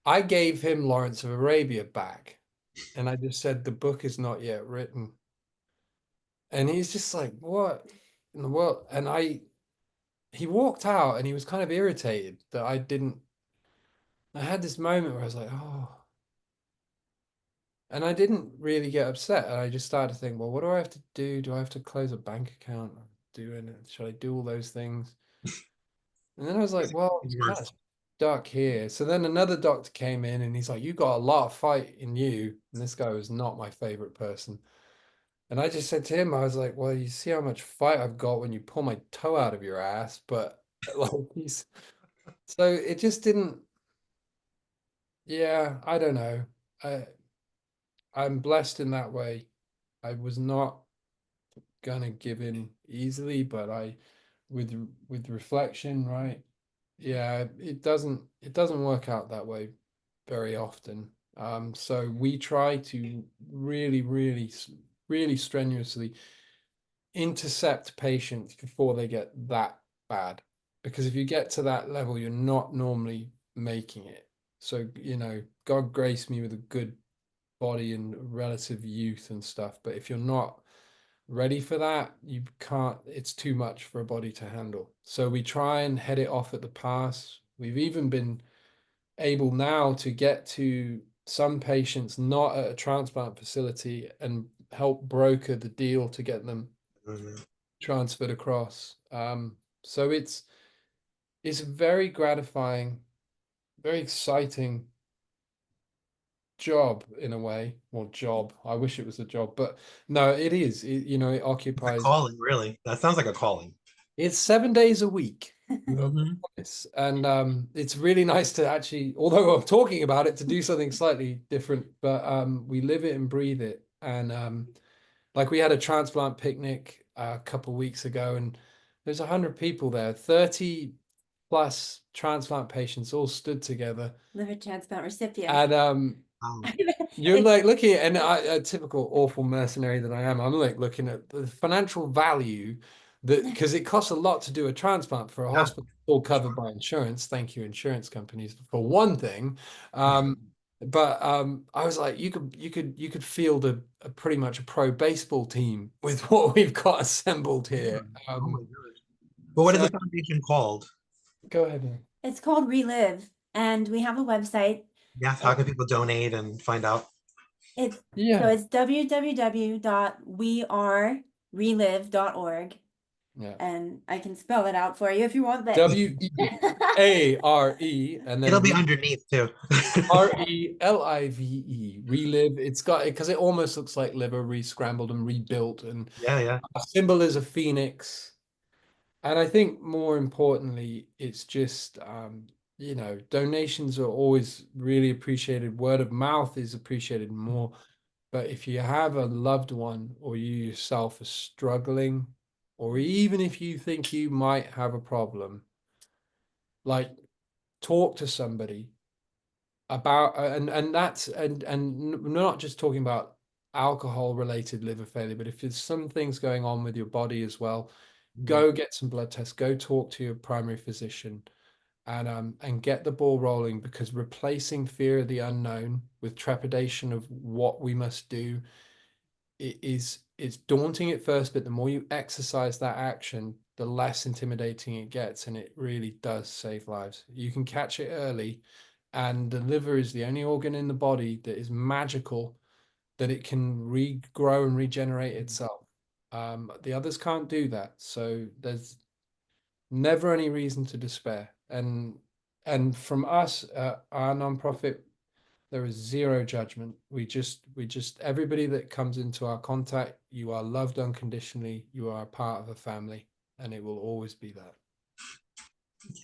I gave him Lawrence of Arabia back. And I just said, the book is not yet written. And he's just like, what in the world? And he walked out and he was kind of irritated that I had this moment where I was like, oh, and I didn't really get upset. And I just started to think, well, what do I have to do? Do I have to close a bank account? Should I do all those things? And then I was like, well, it's kind of stuck here. So then another doctor came in and he's like, you got a lot of fight in you. And this guy was not my favorite person. And I just said to him, I was like, well, you see how much fight I've got when you pull my toe out of your ass. But like so it just didn't, yeah, I don't know. I I'm blessed in that way. I was not gonna give in easily, but with reflection, right? Yeah, it doesn't work out that way very often. So we try to really strenuously intercept patients before they get that bad. Because if you get to that level, you're not normally making it. So, you know, God grace me with a good body and relative youth and stuff. But if you're not ready for that, you can't, it's too much for a body to handle. So we try and head it off at the pass. We've even been able now to get to some patients not at a transplant facility and help broker the deal to get them transferred across. So it's very gratifying, very exciting job in a way. Well, job. I wish it was a job, but no, it is. You know, it it's a occupies. calling, really. That sounds like a calling. It's 7 days a week. Mhm. And it's really nice to actually, although I'm talking about it, to do something slightly different, but we live it and breathe it. And like we had a transplant picnic a couple of weeks ago, and there's 100 people there, 30 plus transplant patients all stood together. Liver transplant recipients. And Wow. you're like looking at, and a typical awful mercenary that I am, I'm like looking at the financial value that, because it costs a lot to do a transplant for a Yeah, hospital, all covered by insurance. Thank you, insurance companies, for one thing. But I was like, you could field a pretty much a pro baseball team with what we've got assembled here. oh my goodness. But what is So the foundation called? go ahead. Nick. It's called Relive, and we have a website. Yes, how can people donate and find out? It's so Yeah, it's www.wearerelive.org, yeah. and I can spell it out for you if you want, but WEARE and It'll then be underneath too. RELIVE, relive. It's got it because it almost looks like liver re-scrambled and rebuilt, and Yeah, yeah. a symbol is a phoenix. And I think more importantly, it's just you know, donations are always really appreciated. Word of mouth is appreciated more. But if you have a loved one or you yourself are struggling, or even if you think you might have a problem, like talk to somebody about and that's and not just talking about alcohol related liver failure, but if there's some things going on with your body as well, Mm. go get some blood tests, go talk to your primary physician and get the ball rolling, because replacing fear of the unknown with trepidation of what we must do, it's daunting at first, but the more you exercise that action, the less intimidating it gets, and it really does save lives. You can catch it early, and the liver is the only organ in the body that is magical, that it can regrow and regenerate itself. The others can't do that, so there's never any reason to despair. And from us, our nonprofit, there is zero judgment. We just everybody that comes into our contact, you are loved unconditionally. You are a part of a family, and it will always be that.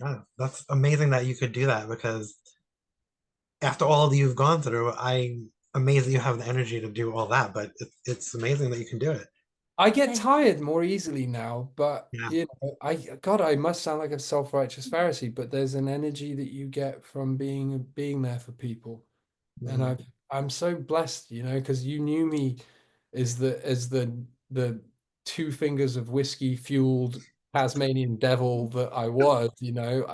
Yeah, that's amazing that you could do that, because after all that you've gone through, I'm amazed that you have the energy to do all that, but it's amazing that you can do it. I get Thank tired more easily now, but Yeah. you know, God, I must sound like a self-righteous Pharisee, but there's an energy that you get from being there for people. And Mhm. I'm so blessed, you know, because you knew me as the two fingers of whiskey fueled Tasmanian devil that I was, you know.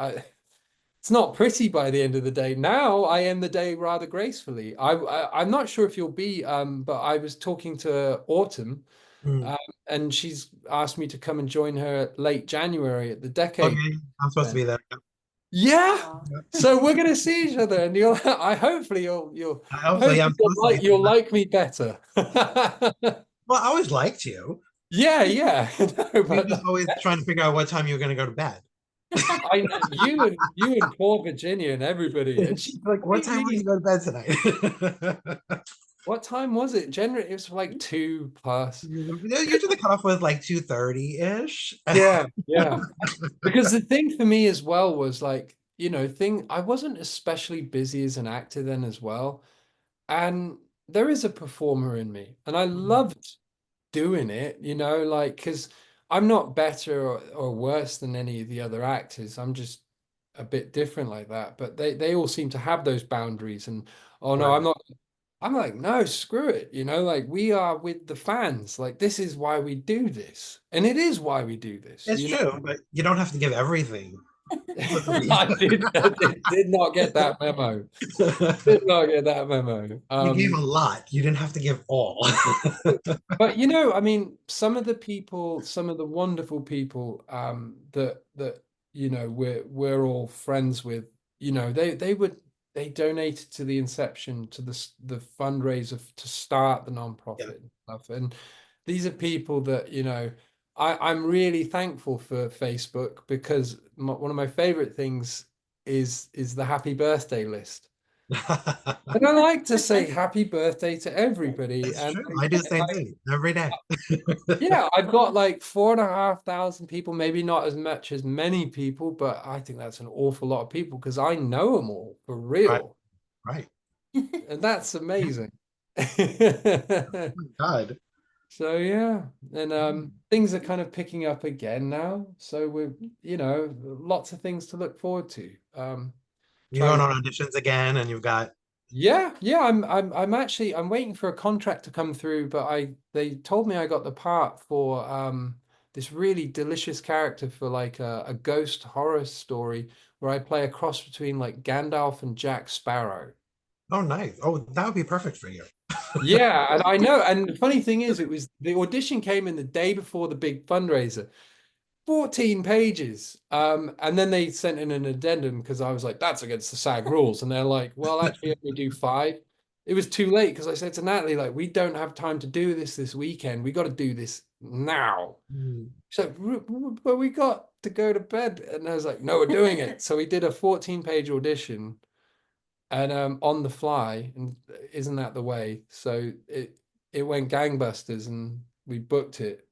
It's not pretty by the end of the day. Now I end the day rather gracefully. I'm not sure if you'll be, but I was talking to Autumn, Mm. um, and she's asked me to come and join her late January at the Decade Okay, I'm supposed to event. be there. Yeah. you. So we're gonna see each other, and you'll I I hope so. Yeah, hopefully I'm supposed to be you'll there. like me better. Well, I always liked you. Yeah, yeah. No, We were but just always trying to figure out what time you were going to go to bed. I know you and poor Virginia and everybody, and she's like, "What What do you time will mean? you go to bed tonight? What time was it? Generally, it was like 2+. Usually the cutoff was like 2:30-ish. Yeah, yeah. Because the thing for me as well was like, you know, I wasn't especially busy as an actor then as well. And there is a performer in me, and I loved doing it, you know, like, because I'm not better or worse than any of the other actors. I'm just a bit different like that. But they all seem to have those boundaries. And oh no, I'm Right. not. I'm like, no, screw it. You know, like we are with the fans. Like this is why we do this, and it is why we do this. It's You true, but you don't have to give everything. I did not get that memo. Did not get that memo. You gave a lot. You didn't have to give all. But you know, I mean, some of the people, some of the wonderful people that you know we're all friends with, you know, they donated to the inception, to the fundraiser to start the Yeah. nonprofit and stuff. And these are people that, you know, I'm really thankful for Facebook, because one of my favorite things is the happy birthday list. And I like to say happy birthday to everybody. It's And true. I do the same thing every day. yeah, I've got like 4,500 people, maybe not as much as many people, but I think that's an awful lot of people because I know them all for Right, real. right. And that's amazing. God. So yeah, and things are kind of picking up again now. So we're, you know, lots of things to look forward to. You're going Trying on auditions again, and you've got, Yeah, I'm actually I'm waiting for a contract to come through, but they told me I got the part for this really delicious character for like a ghost horror story where I play a cross between like Gandalf and Jack Sparrow. oh, nice. Oh, that would be perfect for you. Yeah, and I know, and the funny thing is, it was the audition came in the day before the big fundraiser. 14 pages. And then they sent in an addendum because I was like, that's against the SAG rules. And they're like, well, actually, only do 5. It was too late because I said to Natalie, like, we don't have time to do this weekend. We got to do this now. Mm. She's like, but we got to go to bed. And I was like, no, we're doing it. So we did a 14-page audition and on the fly. And isn't that the way? So it went gangbusters and we booked it.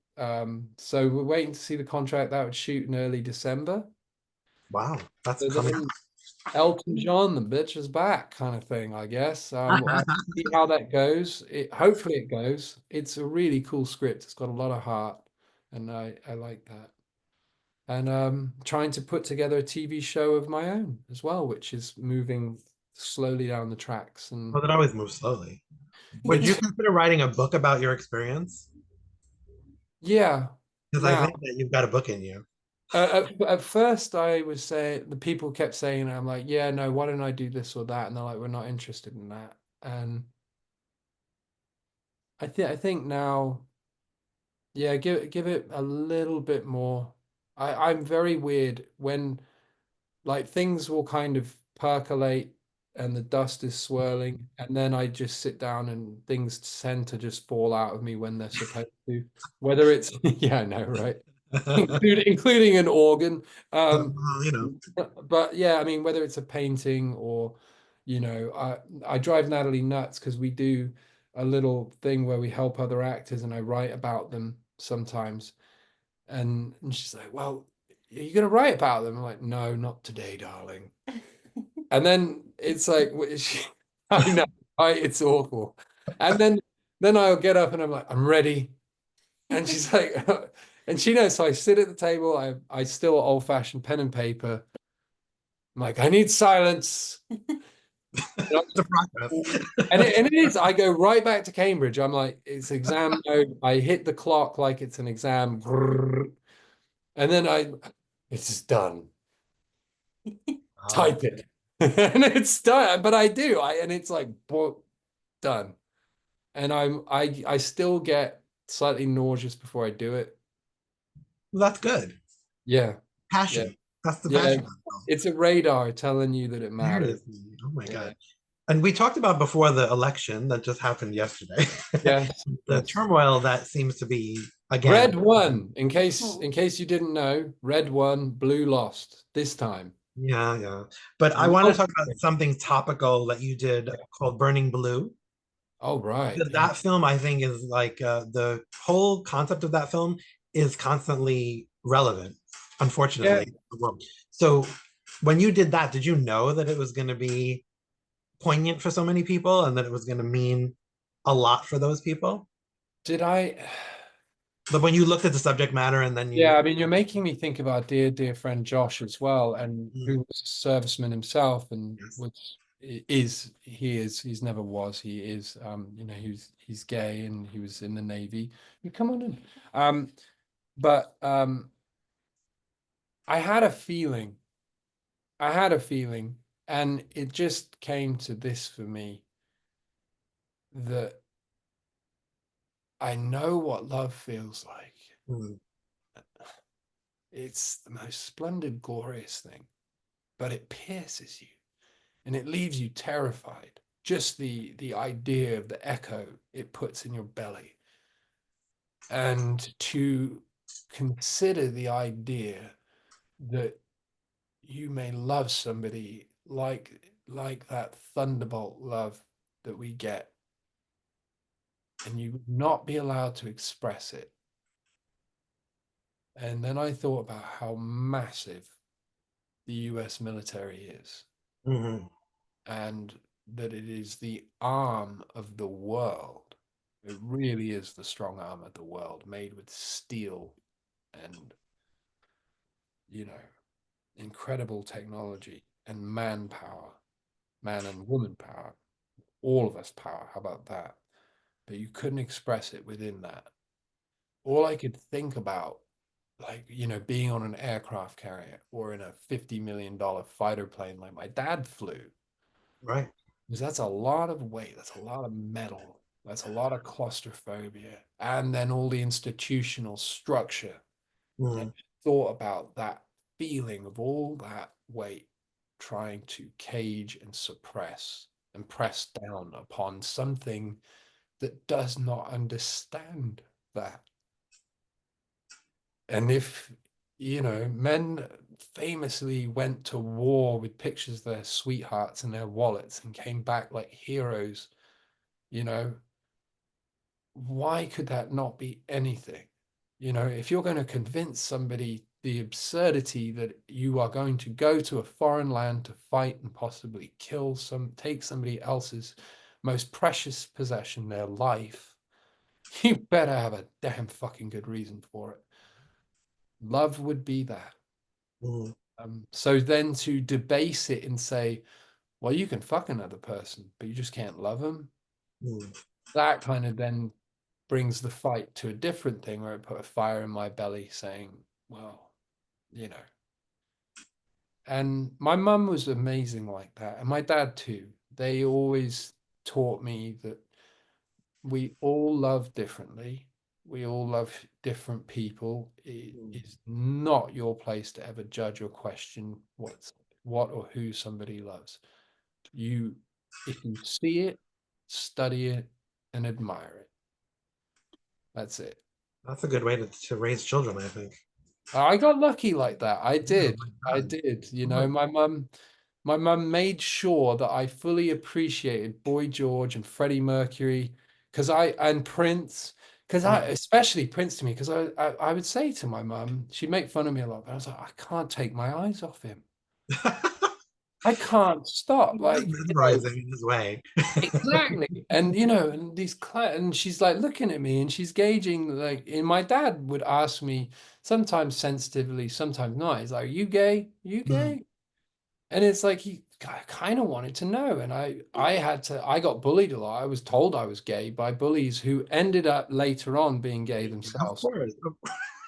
So we're waiting to see the contract that would shoot in early December. Wow, that's So coming then, up. Elton John, the bitch is back kind of thing, I guess. I see how that goes. Hopefully it goes. It's a really cool script. It's got a lot of heart, and I like that. And trying to put together a TV show of my own as well, which is moving slowly down the tracks. And Well, that always moves slowly. Would you consider writing a book about your experience? yeah, Because I now think that you've got a book in you. at first I was saying, the people kept saying, I'm like, yeah, no, why don't I do this or that? And they're like, we're not interested in that. And I think now, yeah, give it a little bit more. I'm very weird when like things will kind of percolate and the dust is swirling, and then I just sit down and things tend to just fall out of me when they're supposed to. Whether it's yeah, I know, right? Including an organ. Um, Well, you know, but yeah, I mean, whether it's a painting or, I drive Natalie nuts because we do a little thing where we help other actors and I write about them sometimes. And she's like, well, are you gonna write about them? I'm like, no, not today, darling. And then it's like, I know, it's awful. And then I'll get up and I'm like, I'm ready. And she's like, and she knows. So I sit at the table. I still old fashioned pen and paper. I'm like, I need silence. it's a process. And it is. I go right back to Cambridge. I'm like, it's exam mode. I hit the clock like it's an exam. And then it's done. Oh, Type it. And it's done. But I do. And it's like, done. And I still get slightly nauseous before I do it. well, that's good. Yeah. Yeah. Passion. That's the Yeah. passion. It's a radar telling you that it There it matters. is. Oh my Yeah. God. And we talked about before the election that just happened yesterday, Yes. the Yes. turmoil that seems to be again. Red won. In case you didn't know, red won, blue lost this time. Yeah, yeah. But I want to Well, talk about something topical that you did called Burning Blue. oh, right. That film, I think, is like the whole concept of that film is constantly relevant, Yeah. unfortunately, in the world. So when you did that, did you know that it was going to be poignant for so many people and that it was going to mean a lot for those people? Did I? But when you looked at the subject matter and then Yeah, you, I mean, you're making me think about dear friend Josh as well, and mm, who was a serviceman himself, and yes, he's never was, he is, he's gay and he was in the Navy. You come on in. But I had a feeling, and it just came to this for me that I know what love feels like. mm, It's the most splendid, glorious thing, but it pierces you and it leaves you terrified. Just the idea of the echo it puts in your belly. And to consider the idea that you may love somebody like that thunderbolt love that we get, and you would not be allowed to express it. And then I thought about how massive the US military is, mhm. and that it is the arm of the world. It really is the strong arm of the world, made with steel and, you know, incredible technology and manpower, man and woman power, all of us power. How about that? But you couldn't express it within that. All I could think about, like, being on an aircraft carrier or in a $50 million fighter plane like my dad flew, Right. because that's a lot of weight, that's a lot of metal, that's a lot of claustrophobia, and then all the institutional structure. And I Mm, thought about that feeling of all that weight trying to cage and suppress and press down upon something that does not understand that. And if, men famously went to war with pictures of their sweethearts in their wallets and came back like heroes, you know, why could that not be anything? If you're going to convince somebody the absurdity that you are going to go to a foreign land to fight and possibly take somebody else's most precious possession, their life. You better have a damn fucking good reason for it. Love would be that. Mm. So then to debase it and say, well, you can fuck another person, but you just can't love them. Mm. That kind of then brings the fight to a different thing where it put a fire in my belly saying, well, you know. And my mum was amazing like that. And my dad too. They always taught me that we all love differently. We all love different people. It is not your place to ever judge or question what or who somebody loves. If you see it, study it, and admire it. That's it. That's a good way to raise children, I think. I got lucky like that. I Oh did. my I God. did. You Oh know, my- my mum made sure that I fully appreciated Boy George and Freddie Mercury and Prince, especially Prince to me, because I would say to my mum, she'd make fun of me a lot, but I was like, I can't take my eyes off him. I can't stop. Like, Mesmerizing in his way. exactly. And and she's like looking at me and she's gauging, like, and my dad would ask me sometimes sensitively, sometimes not. He's like, you gay? You Mm. gay? And it's like I kind of wanted to know. And I got bullied a lot. I was told I was gay by bullies who ended up later on being gay Of themselves. course.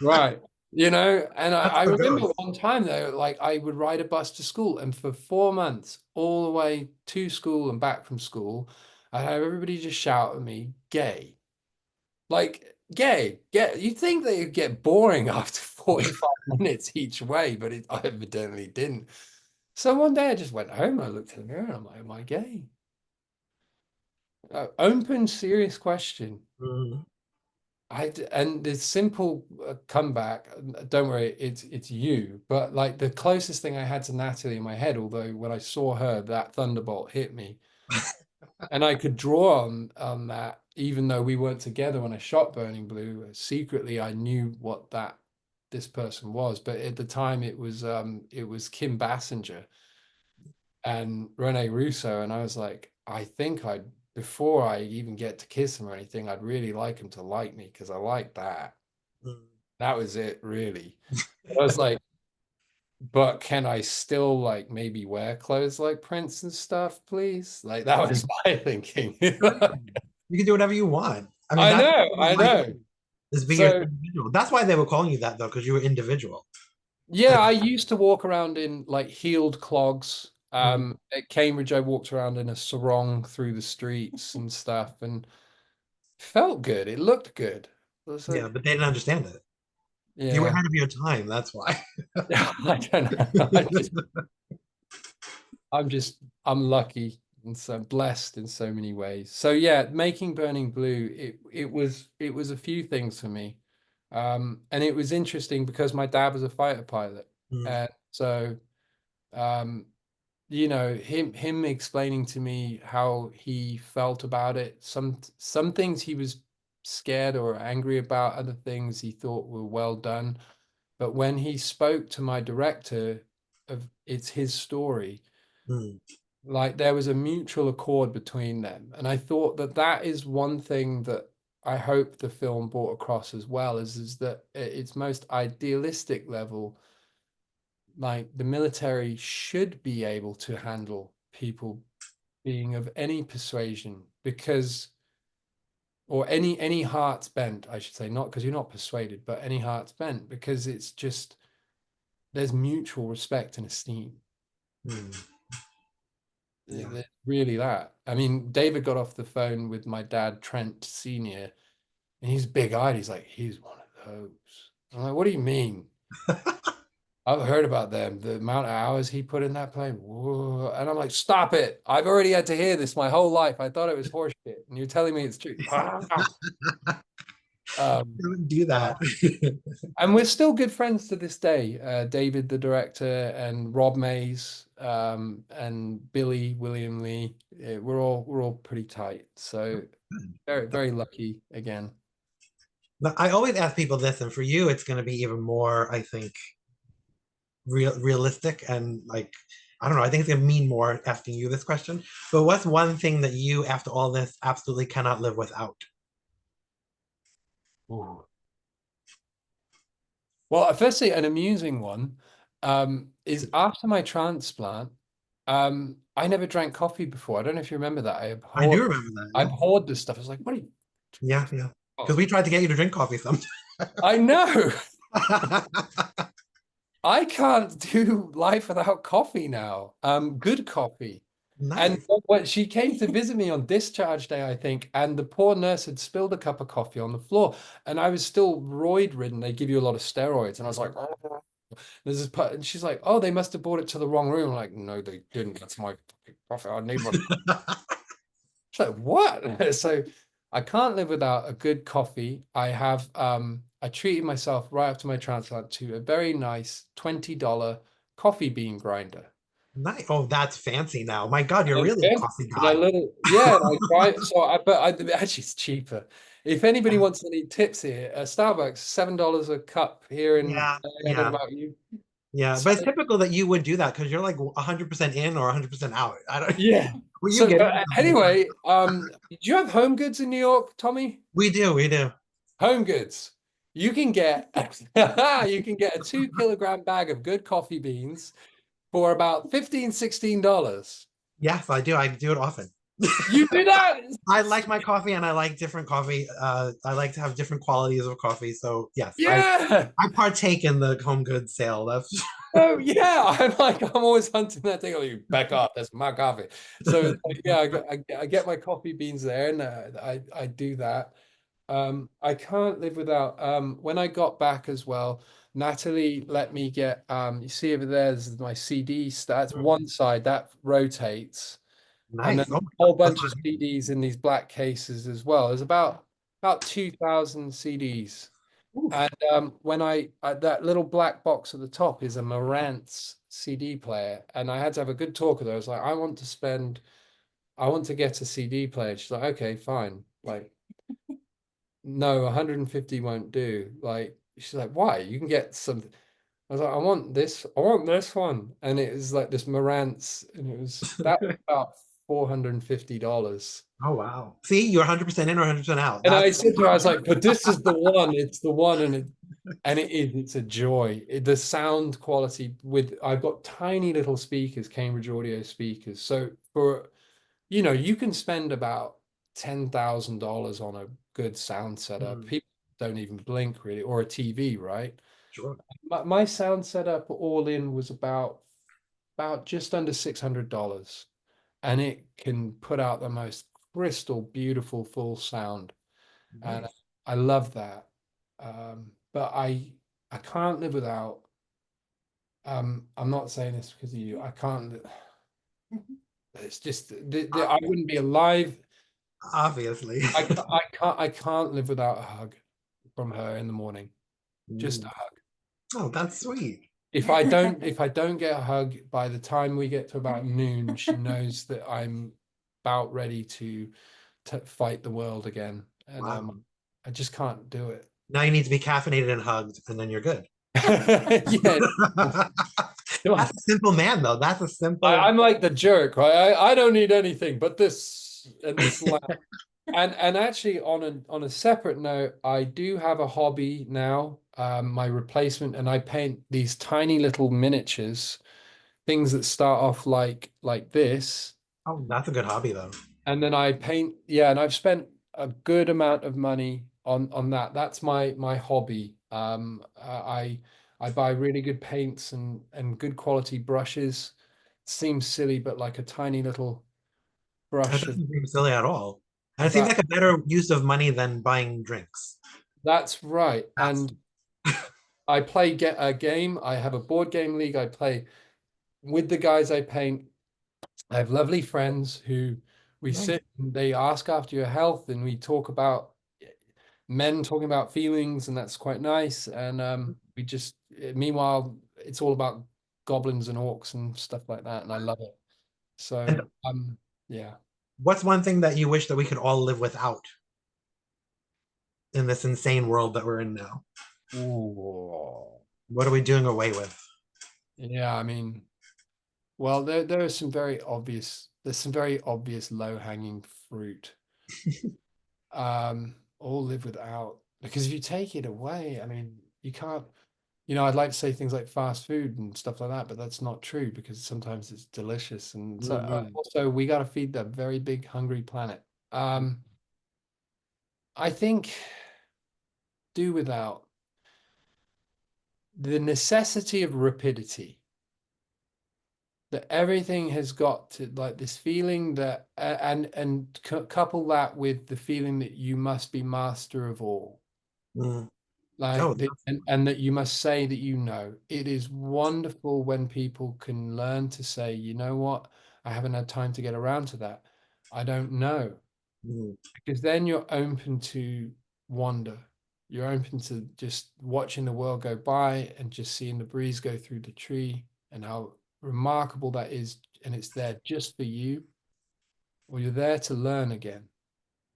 Right. And That's I the remember ghost. one time though, like I would ride a bus to school, and for 4 months, all the way to school and back from school, I'd have everybody just shout at me, gay. Like, gay, you'd think they would get boring after 45 minutes each way, but I evidently didn't. So one day I just went home, I looked in the mirror, and I'm like, am I gay? Open, serious question. Mm. And the simple comeback, don't worry, it's you. But like the closest thing I had to Natalie in my head, although when I saw her, that thunderbolt hit me, and I could draw on that, even though we weren't together when I shot Burning Blue. Secretly, I knew what this person was, but at the time it was Kim Basinger and Rene Russo, and I was like, I think before I even get to kiss him or anything, I'd really like him to like me because I like that. Mm. That was it, really. I was like, but can I still like maybe wear clothes like Prince and stuff, please? Like that was my thinking. You can do whatever you want. I mean, I that's know, I life know. is being an So individual. That's why they were calling you that though, because you were individual. yeah, I used to walk around in like heeled clogs. Mm. At Cambridge, I walked around in a sarong through the streets and stuff, and felt good. It looked good. It was Yeah, like, but they didn't understand it. You were yeah, ahead of your time. That's why. I don't know. I'm lucky and so blessed in so many ways. So yeah, making Burning Blue, it was a few things for me. And it was interesting because my dad was a fighter pilot. Mm. And so um, him explaining to me how he felt about it. Some things he was scared or angry about, other things he thought were well done. But when he spoke to my director of it's his story, Mm. like there was a mutual accord between them. And I thought that is one thing that I hope the film brought across as well, is that at its most idealistic level, like the military should be able to handle people being of any persuasion, because or any heart's bent, I should say, not because you're not persuaded, but any heart's bent, because it's just there's mutual respect and esteem. Mm. Yeah. There's really that. I mean, David got off the phone with my dad, Trent Senior, and he's big-eyed. He's like, he's one of those. I'm like, what do you mean? I've heard about them, the amount of hours he put in that plane. Whoa. And I'm like, stop it. I've already had to hear this my whole life. I thought it was horseshit. And you're telling me it's true. Um, Don't do that. and we're still good friends to this day. David, the director, and Rob Mays, and Billy, William Lee. We're all pretty tight. So very, very lucky again. But I always ask people this, and for you, it's going to be even more, I think, realistic and like, I don't know, I think it's gonna mean more asking you this question. But what's one thing that you, after all this, absolutely cannot live without? Ooh. Well, firstly, an amusing one is after my transplant, I never drank coffee before. I don't know if you remember that. I do remember that, I yeah. abhorred this stuff. I was like, what are you? Yeah, yeah. Because Oh, we tried to get you to drink coffee sometime. I know. I can't do life without coffee now. Good coffee. And Nice. when she came to visit me on discharge day, I think, and the poor nurse had spilled a cup of coffee on the floor, and I was still roid ridden. They give you a lot of steroids, and I was like, oh. There's this part, and she's like, oh, they must have brought it to the wrong room. I'm like, no, they didn't. That's my coffee. I need my. She's like, what? So I can't live without a good coffee. I treated myself right after my transplant to a very nice $20 coffee bean grinder. Nice. Oh, that's fancy now. My God, you're And really a then, coffee and I god. little, yeah, and I try, so I, but I, actually it's cheaper. If anybody wants any tips here, Starbucks, $7 a cup here in, Yeah, I don't know yeah, about you. yeah. So, But it's typical that you would do that because you're like 100% in or 100% out. I don't, yeah. will you So, get but in? anyway, do you have Home Goods in New York, Tommy? We do, we do. Home Goods. You can get, you can get a 2 kilogram bag of good coffee beans for about $15, $16. Yes, I do. I do it often. You do that? I like my coffee and I like different coffee. I like to have different qualities of coffee. So yes, Yeah. I partake in the home goods sale. That's Oh yeah, I'm always hunting that thing. Like, back off, that's my coffee. So it's like, yeah, I get my coffee beans there, and I do that. I can't live without. When I got back as well, Natalie let me get. You see over there's my CD. That's one side that rotates, and then nice. Oh a my God. whole bunch of CDs in these black cases as well. There's about 2,000 CDs. Oof. And when that little black box at the top is a Marantz CD player, and I had to have a good talk with her. I was like, I want to get a CD player. She's like, okay, fine. Like, no, 150 won't do. Like, she's like, why? You can get something. I was like, I want this one. And it was like this Marantz, and that was about $450. Oh wow. See, you're 100% in or 100% out. And I That's said to her, I was like, but this is the one. It's the one, and it is. It's a joy. The sound quality I've got tiny little speakers, Cambridge Audio speakers. So you can spend about $10,000 on a good sound setup. mm, People don't even blink really, or a TV, right? sure. My sound setup all in was about just under $600, and it can put out the most crystal beautiful full sound. And Nice. I love that. But I can't live without. I'm not saying this because of you. I can't. It's just I wouldn't be alive. Obviously. I can't live without a hug from her in the morning. Just a Mm. hug. Oh, that's sweet. If I don't get a hug by the time we get to about noon, she knows that I'm about ready to fight the world again, and Wow. I just can't do it. Now you need to be caffeinated and hugged, and then you're good. Yeah. That's a simple man, though. That's a simple. I'm like the jerk, right? I don't need anything but this and this lamp. And actually on a separate note, I do have a hobby now, my replacement, and I paint these tiny little miniatures, things that start off like this. Oh, that's a good hobby, though. And then I paint, yeah, and I've spent a good amount of money on that. That's my hobby. I buy really good paints and good quality brushes. Seems silly, but like a tiny little That brush of doesn't seem silly at all. And it seems about like a better use of money than buying drinks. that's right. That's And I play get a game. I have a board game league. I play with the guys I paint. I have lovely friends who we nice. sit and they ask after your health and we talk about men talking about feelings, and that's quite nice. And we just meanwhile it's all about goblins and orcs and stuff like that, and I love it. And So yeah. what's one thing that you wish that we could all live without in this insane world that we're in now? Ooh. What are we doing away with? Yeah, I mean, well, there are some very obvious, there's some very obvious low-hanging fruit. All live without, because if you take it away, I mean, you can't, I'd like to say things like fast food and stuff like that, but that's not true because sometimes it's delicious. And so Mhm. also we got to feed that very big hungry planet. I think do without the necessity of rapidity, that everything has got to like this feeling that and couple that with the feeling that you must be master of all, Mm. Oh, like and that you must say that it is wonderful when people can learn to say, you know what, I haven't had time to get around to that, I don't know, mm, because then you're open to wonder, you're open to just watching the world go by and just seeing the breeze go through the tree and how remarkable that is, and it's there just for you, or you're there to learn again.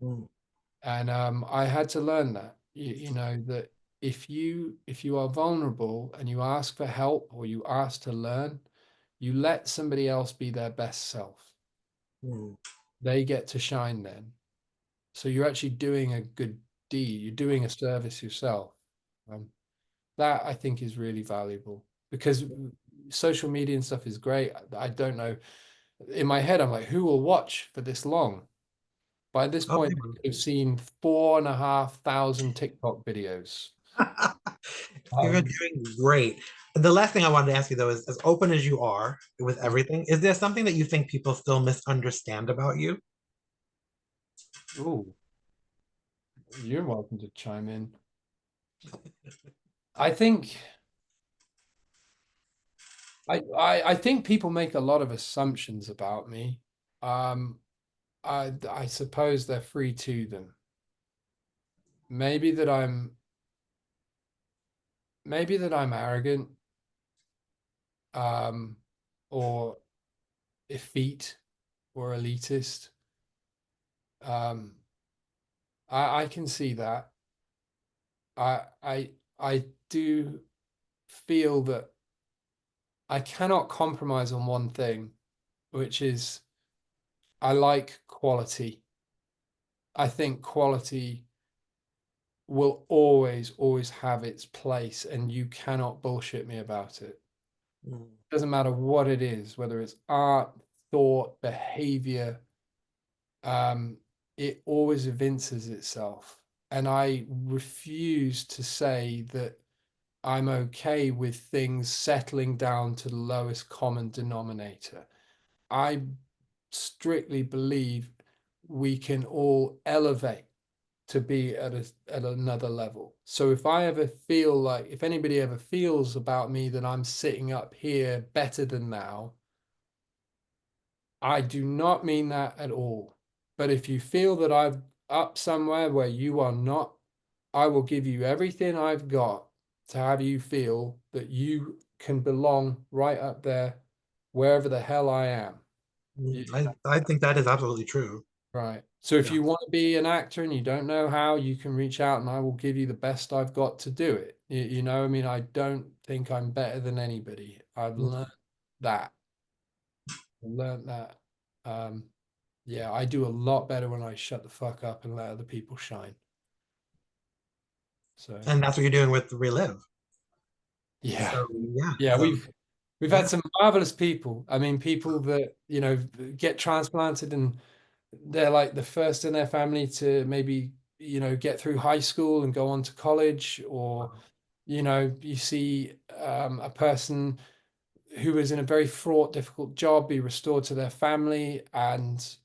mm, And I had to learn that, that if you are vulnerable and you ask for help or you ask to learn, you let somebody else be their best self. mm. They get to shine then. So you're actually doing a good deed. You're doing a service yourself. Um, that I think is really valuable because social media and stuff is great. I don't know. In my head, I'm like, who will watch for this long? By this Oh, point, I could have seen 4,500 TikTok videos. you're Um, doing great. The last thing I wanted to ask you though is, as open as you are with everything, is there something that you think people still misunderstand about you? ooh, you're welcome to chime in. I think I think people make a lot of assumptions about me. Um, I suppose they're free to them. Maybe that I'm maybe that I'm arrogant, um, or effete or elitist. Um, I can see that. I do feel that I cannot compromise on one thing, which is I like quality. I think quality will always have its place, and you cannot bullshit me about it. Mm, Doesn't matter what it is, whether it's art, thought, behavior, um, it always evinces itself. And I refuse to say that I'm okay with things settling down to the lowest common denominator. I strictly believe we can all elevate to be at another level. So if anybody ever feels about me that I'm sitting up here better than now, I do not mean that at all. But if you feel that I'm up somewhere where you are not, I will give you everything I've got to have you feel that you can belong right up there, wherever the hell I am. mm. You- I think that is absolutely true. right. So if Yeah. you want to be an actor and you don't know how, you can reach out and I will give you the best I've got to do it. I mean, I don't think I'm better than anybody. I've Mm. learned that. Learned that. Um, yeah, I do a lot better when I shut the fuck up and let other people shine. So And that's what you're doing with Relive. yeah, So yeah, yeah, we've had yeah. some marvelous people. I mean, people that get transplanted and they're like the first in their family to maybe get through high school and go on to college, or you see a person who was in a very fraught, difficult job be restored to their family, and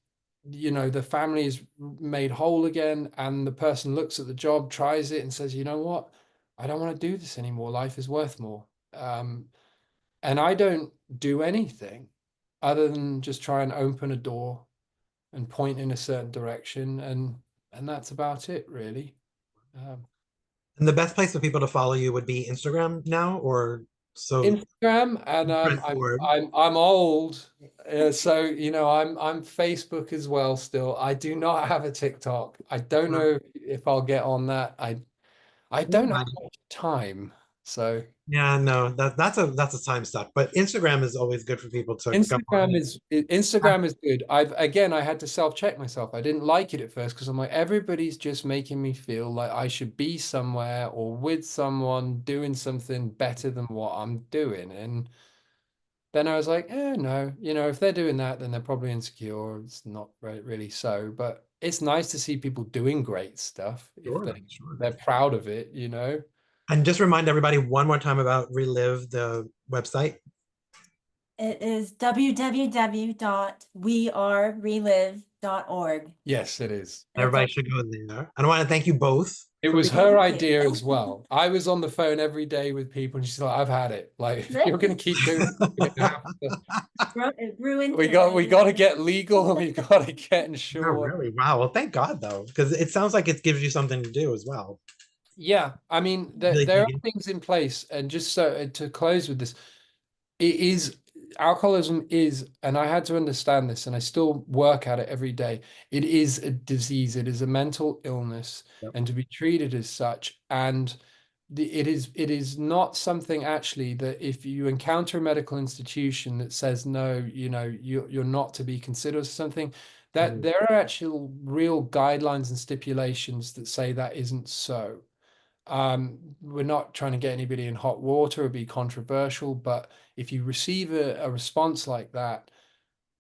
the family is made whole again, and the person looks at the job, tries it, and says, you know what, I don't want to do this anymore, life is worth more. And I don't do anything other than just try and open a door and point in a certain direction, and that's about it really. um, And the best place for people to follow you would be Instagram now, or so Instagram, and Trent Ford. I'm old, so I'm Facebook as well. Still, I do not have a TikTok. I don't know if I'll get on that. I don't have much time, so Yeah, no, that's a time suck. But Instagram is always good for people to go on. Instagram is good. I had to self-check myself. I didn't like it at first because I'm like, everybody's just making me feel like I should be somewhere or with someone doing something better than what I'm doing. And then I was like, no, if they're doing that, then they're probably insecure. It's not really so, but it's nice to see people doing great stuff if Sure, sure. they're proud of it. And just remind everybody one more time about Relive, the website. It is www.wearerelive.org. Yes, it is. Everybody should go there. And I want to thank you both. It was her idea as well. I was on the phone every day with people, and she's like, "I've had it. Like, if you're going to keep doing it, It grew into we got to get legal. We got to get Oh, insured." really? Wow. Well, thank God though, because it sounds like it gives you something to do as well. Yeah, I mean, Really there are dig it. things in place, and just so to close with this, it is alcoholism is, and I had to understand this, and I still work at it every day. It is a disease. It is a mental illness, Yep. and to be treated as such. And it is not something actually that if you encounter a medical institution that says no, you're not to be considered something, that there are actual real guidelines and stipulations that say that isn't so. We're not trying to get anybody in hot water or be controversial, but if you receive a response like that,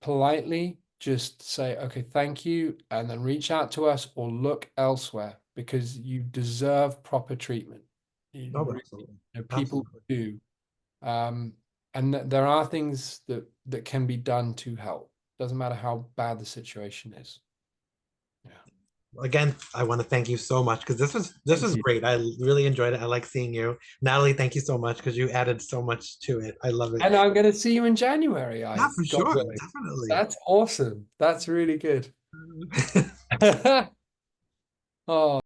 politely just say, okay, thank you, and then reach out to us or look elsewhere because you deserve proper treatment. Oh, absolutely. People Absolutely. do. And there are things that can be done to help. Doesn't matter how bad the situation is. Yeah. Again, I want to thank you so much because this was Thank you. great. I really enjoyed it. I like seeing you. Natalie, thank you so much because you added so much to it. I love it. And I'm going to see you in January. Yeah, for God sure. willing. Definitely. That's awesome. That's really good. Oh.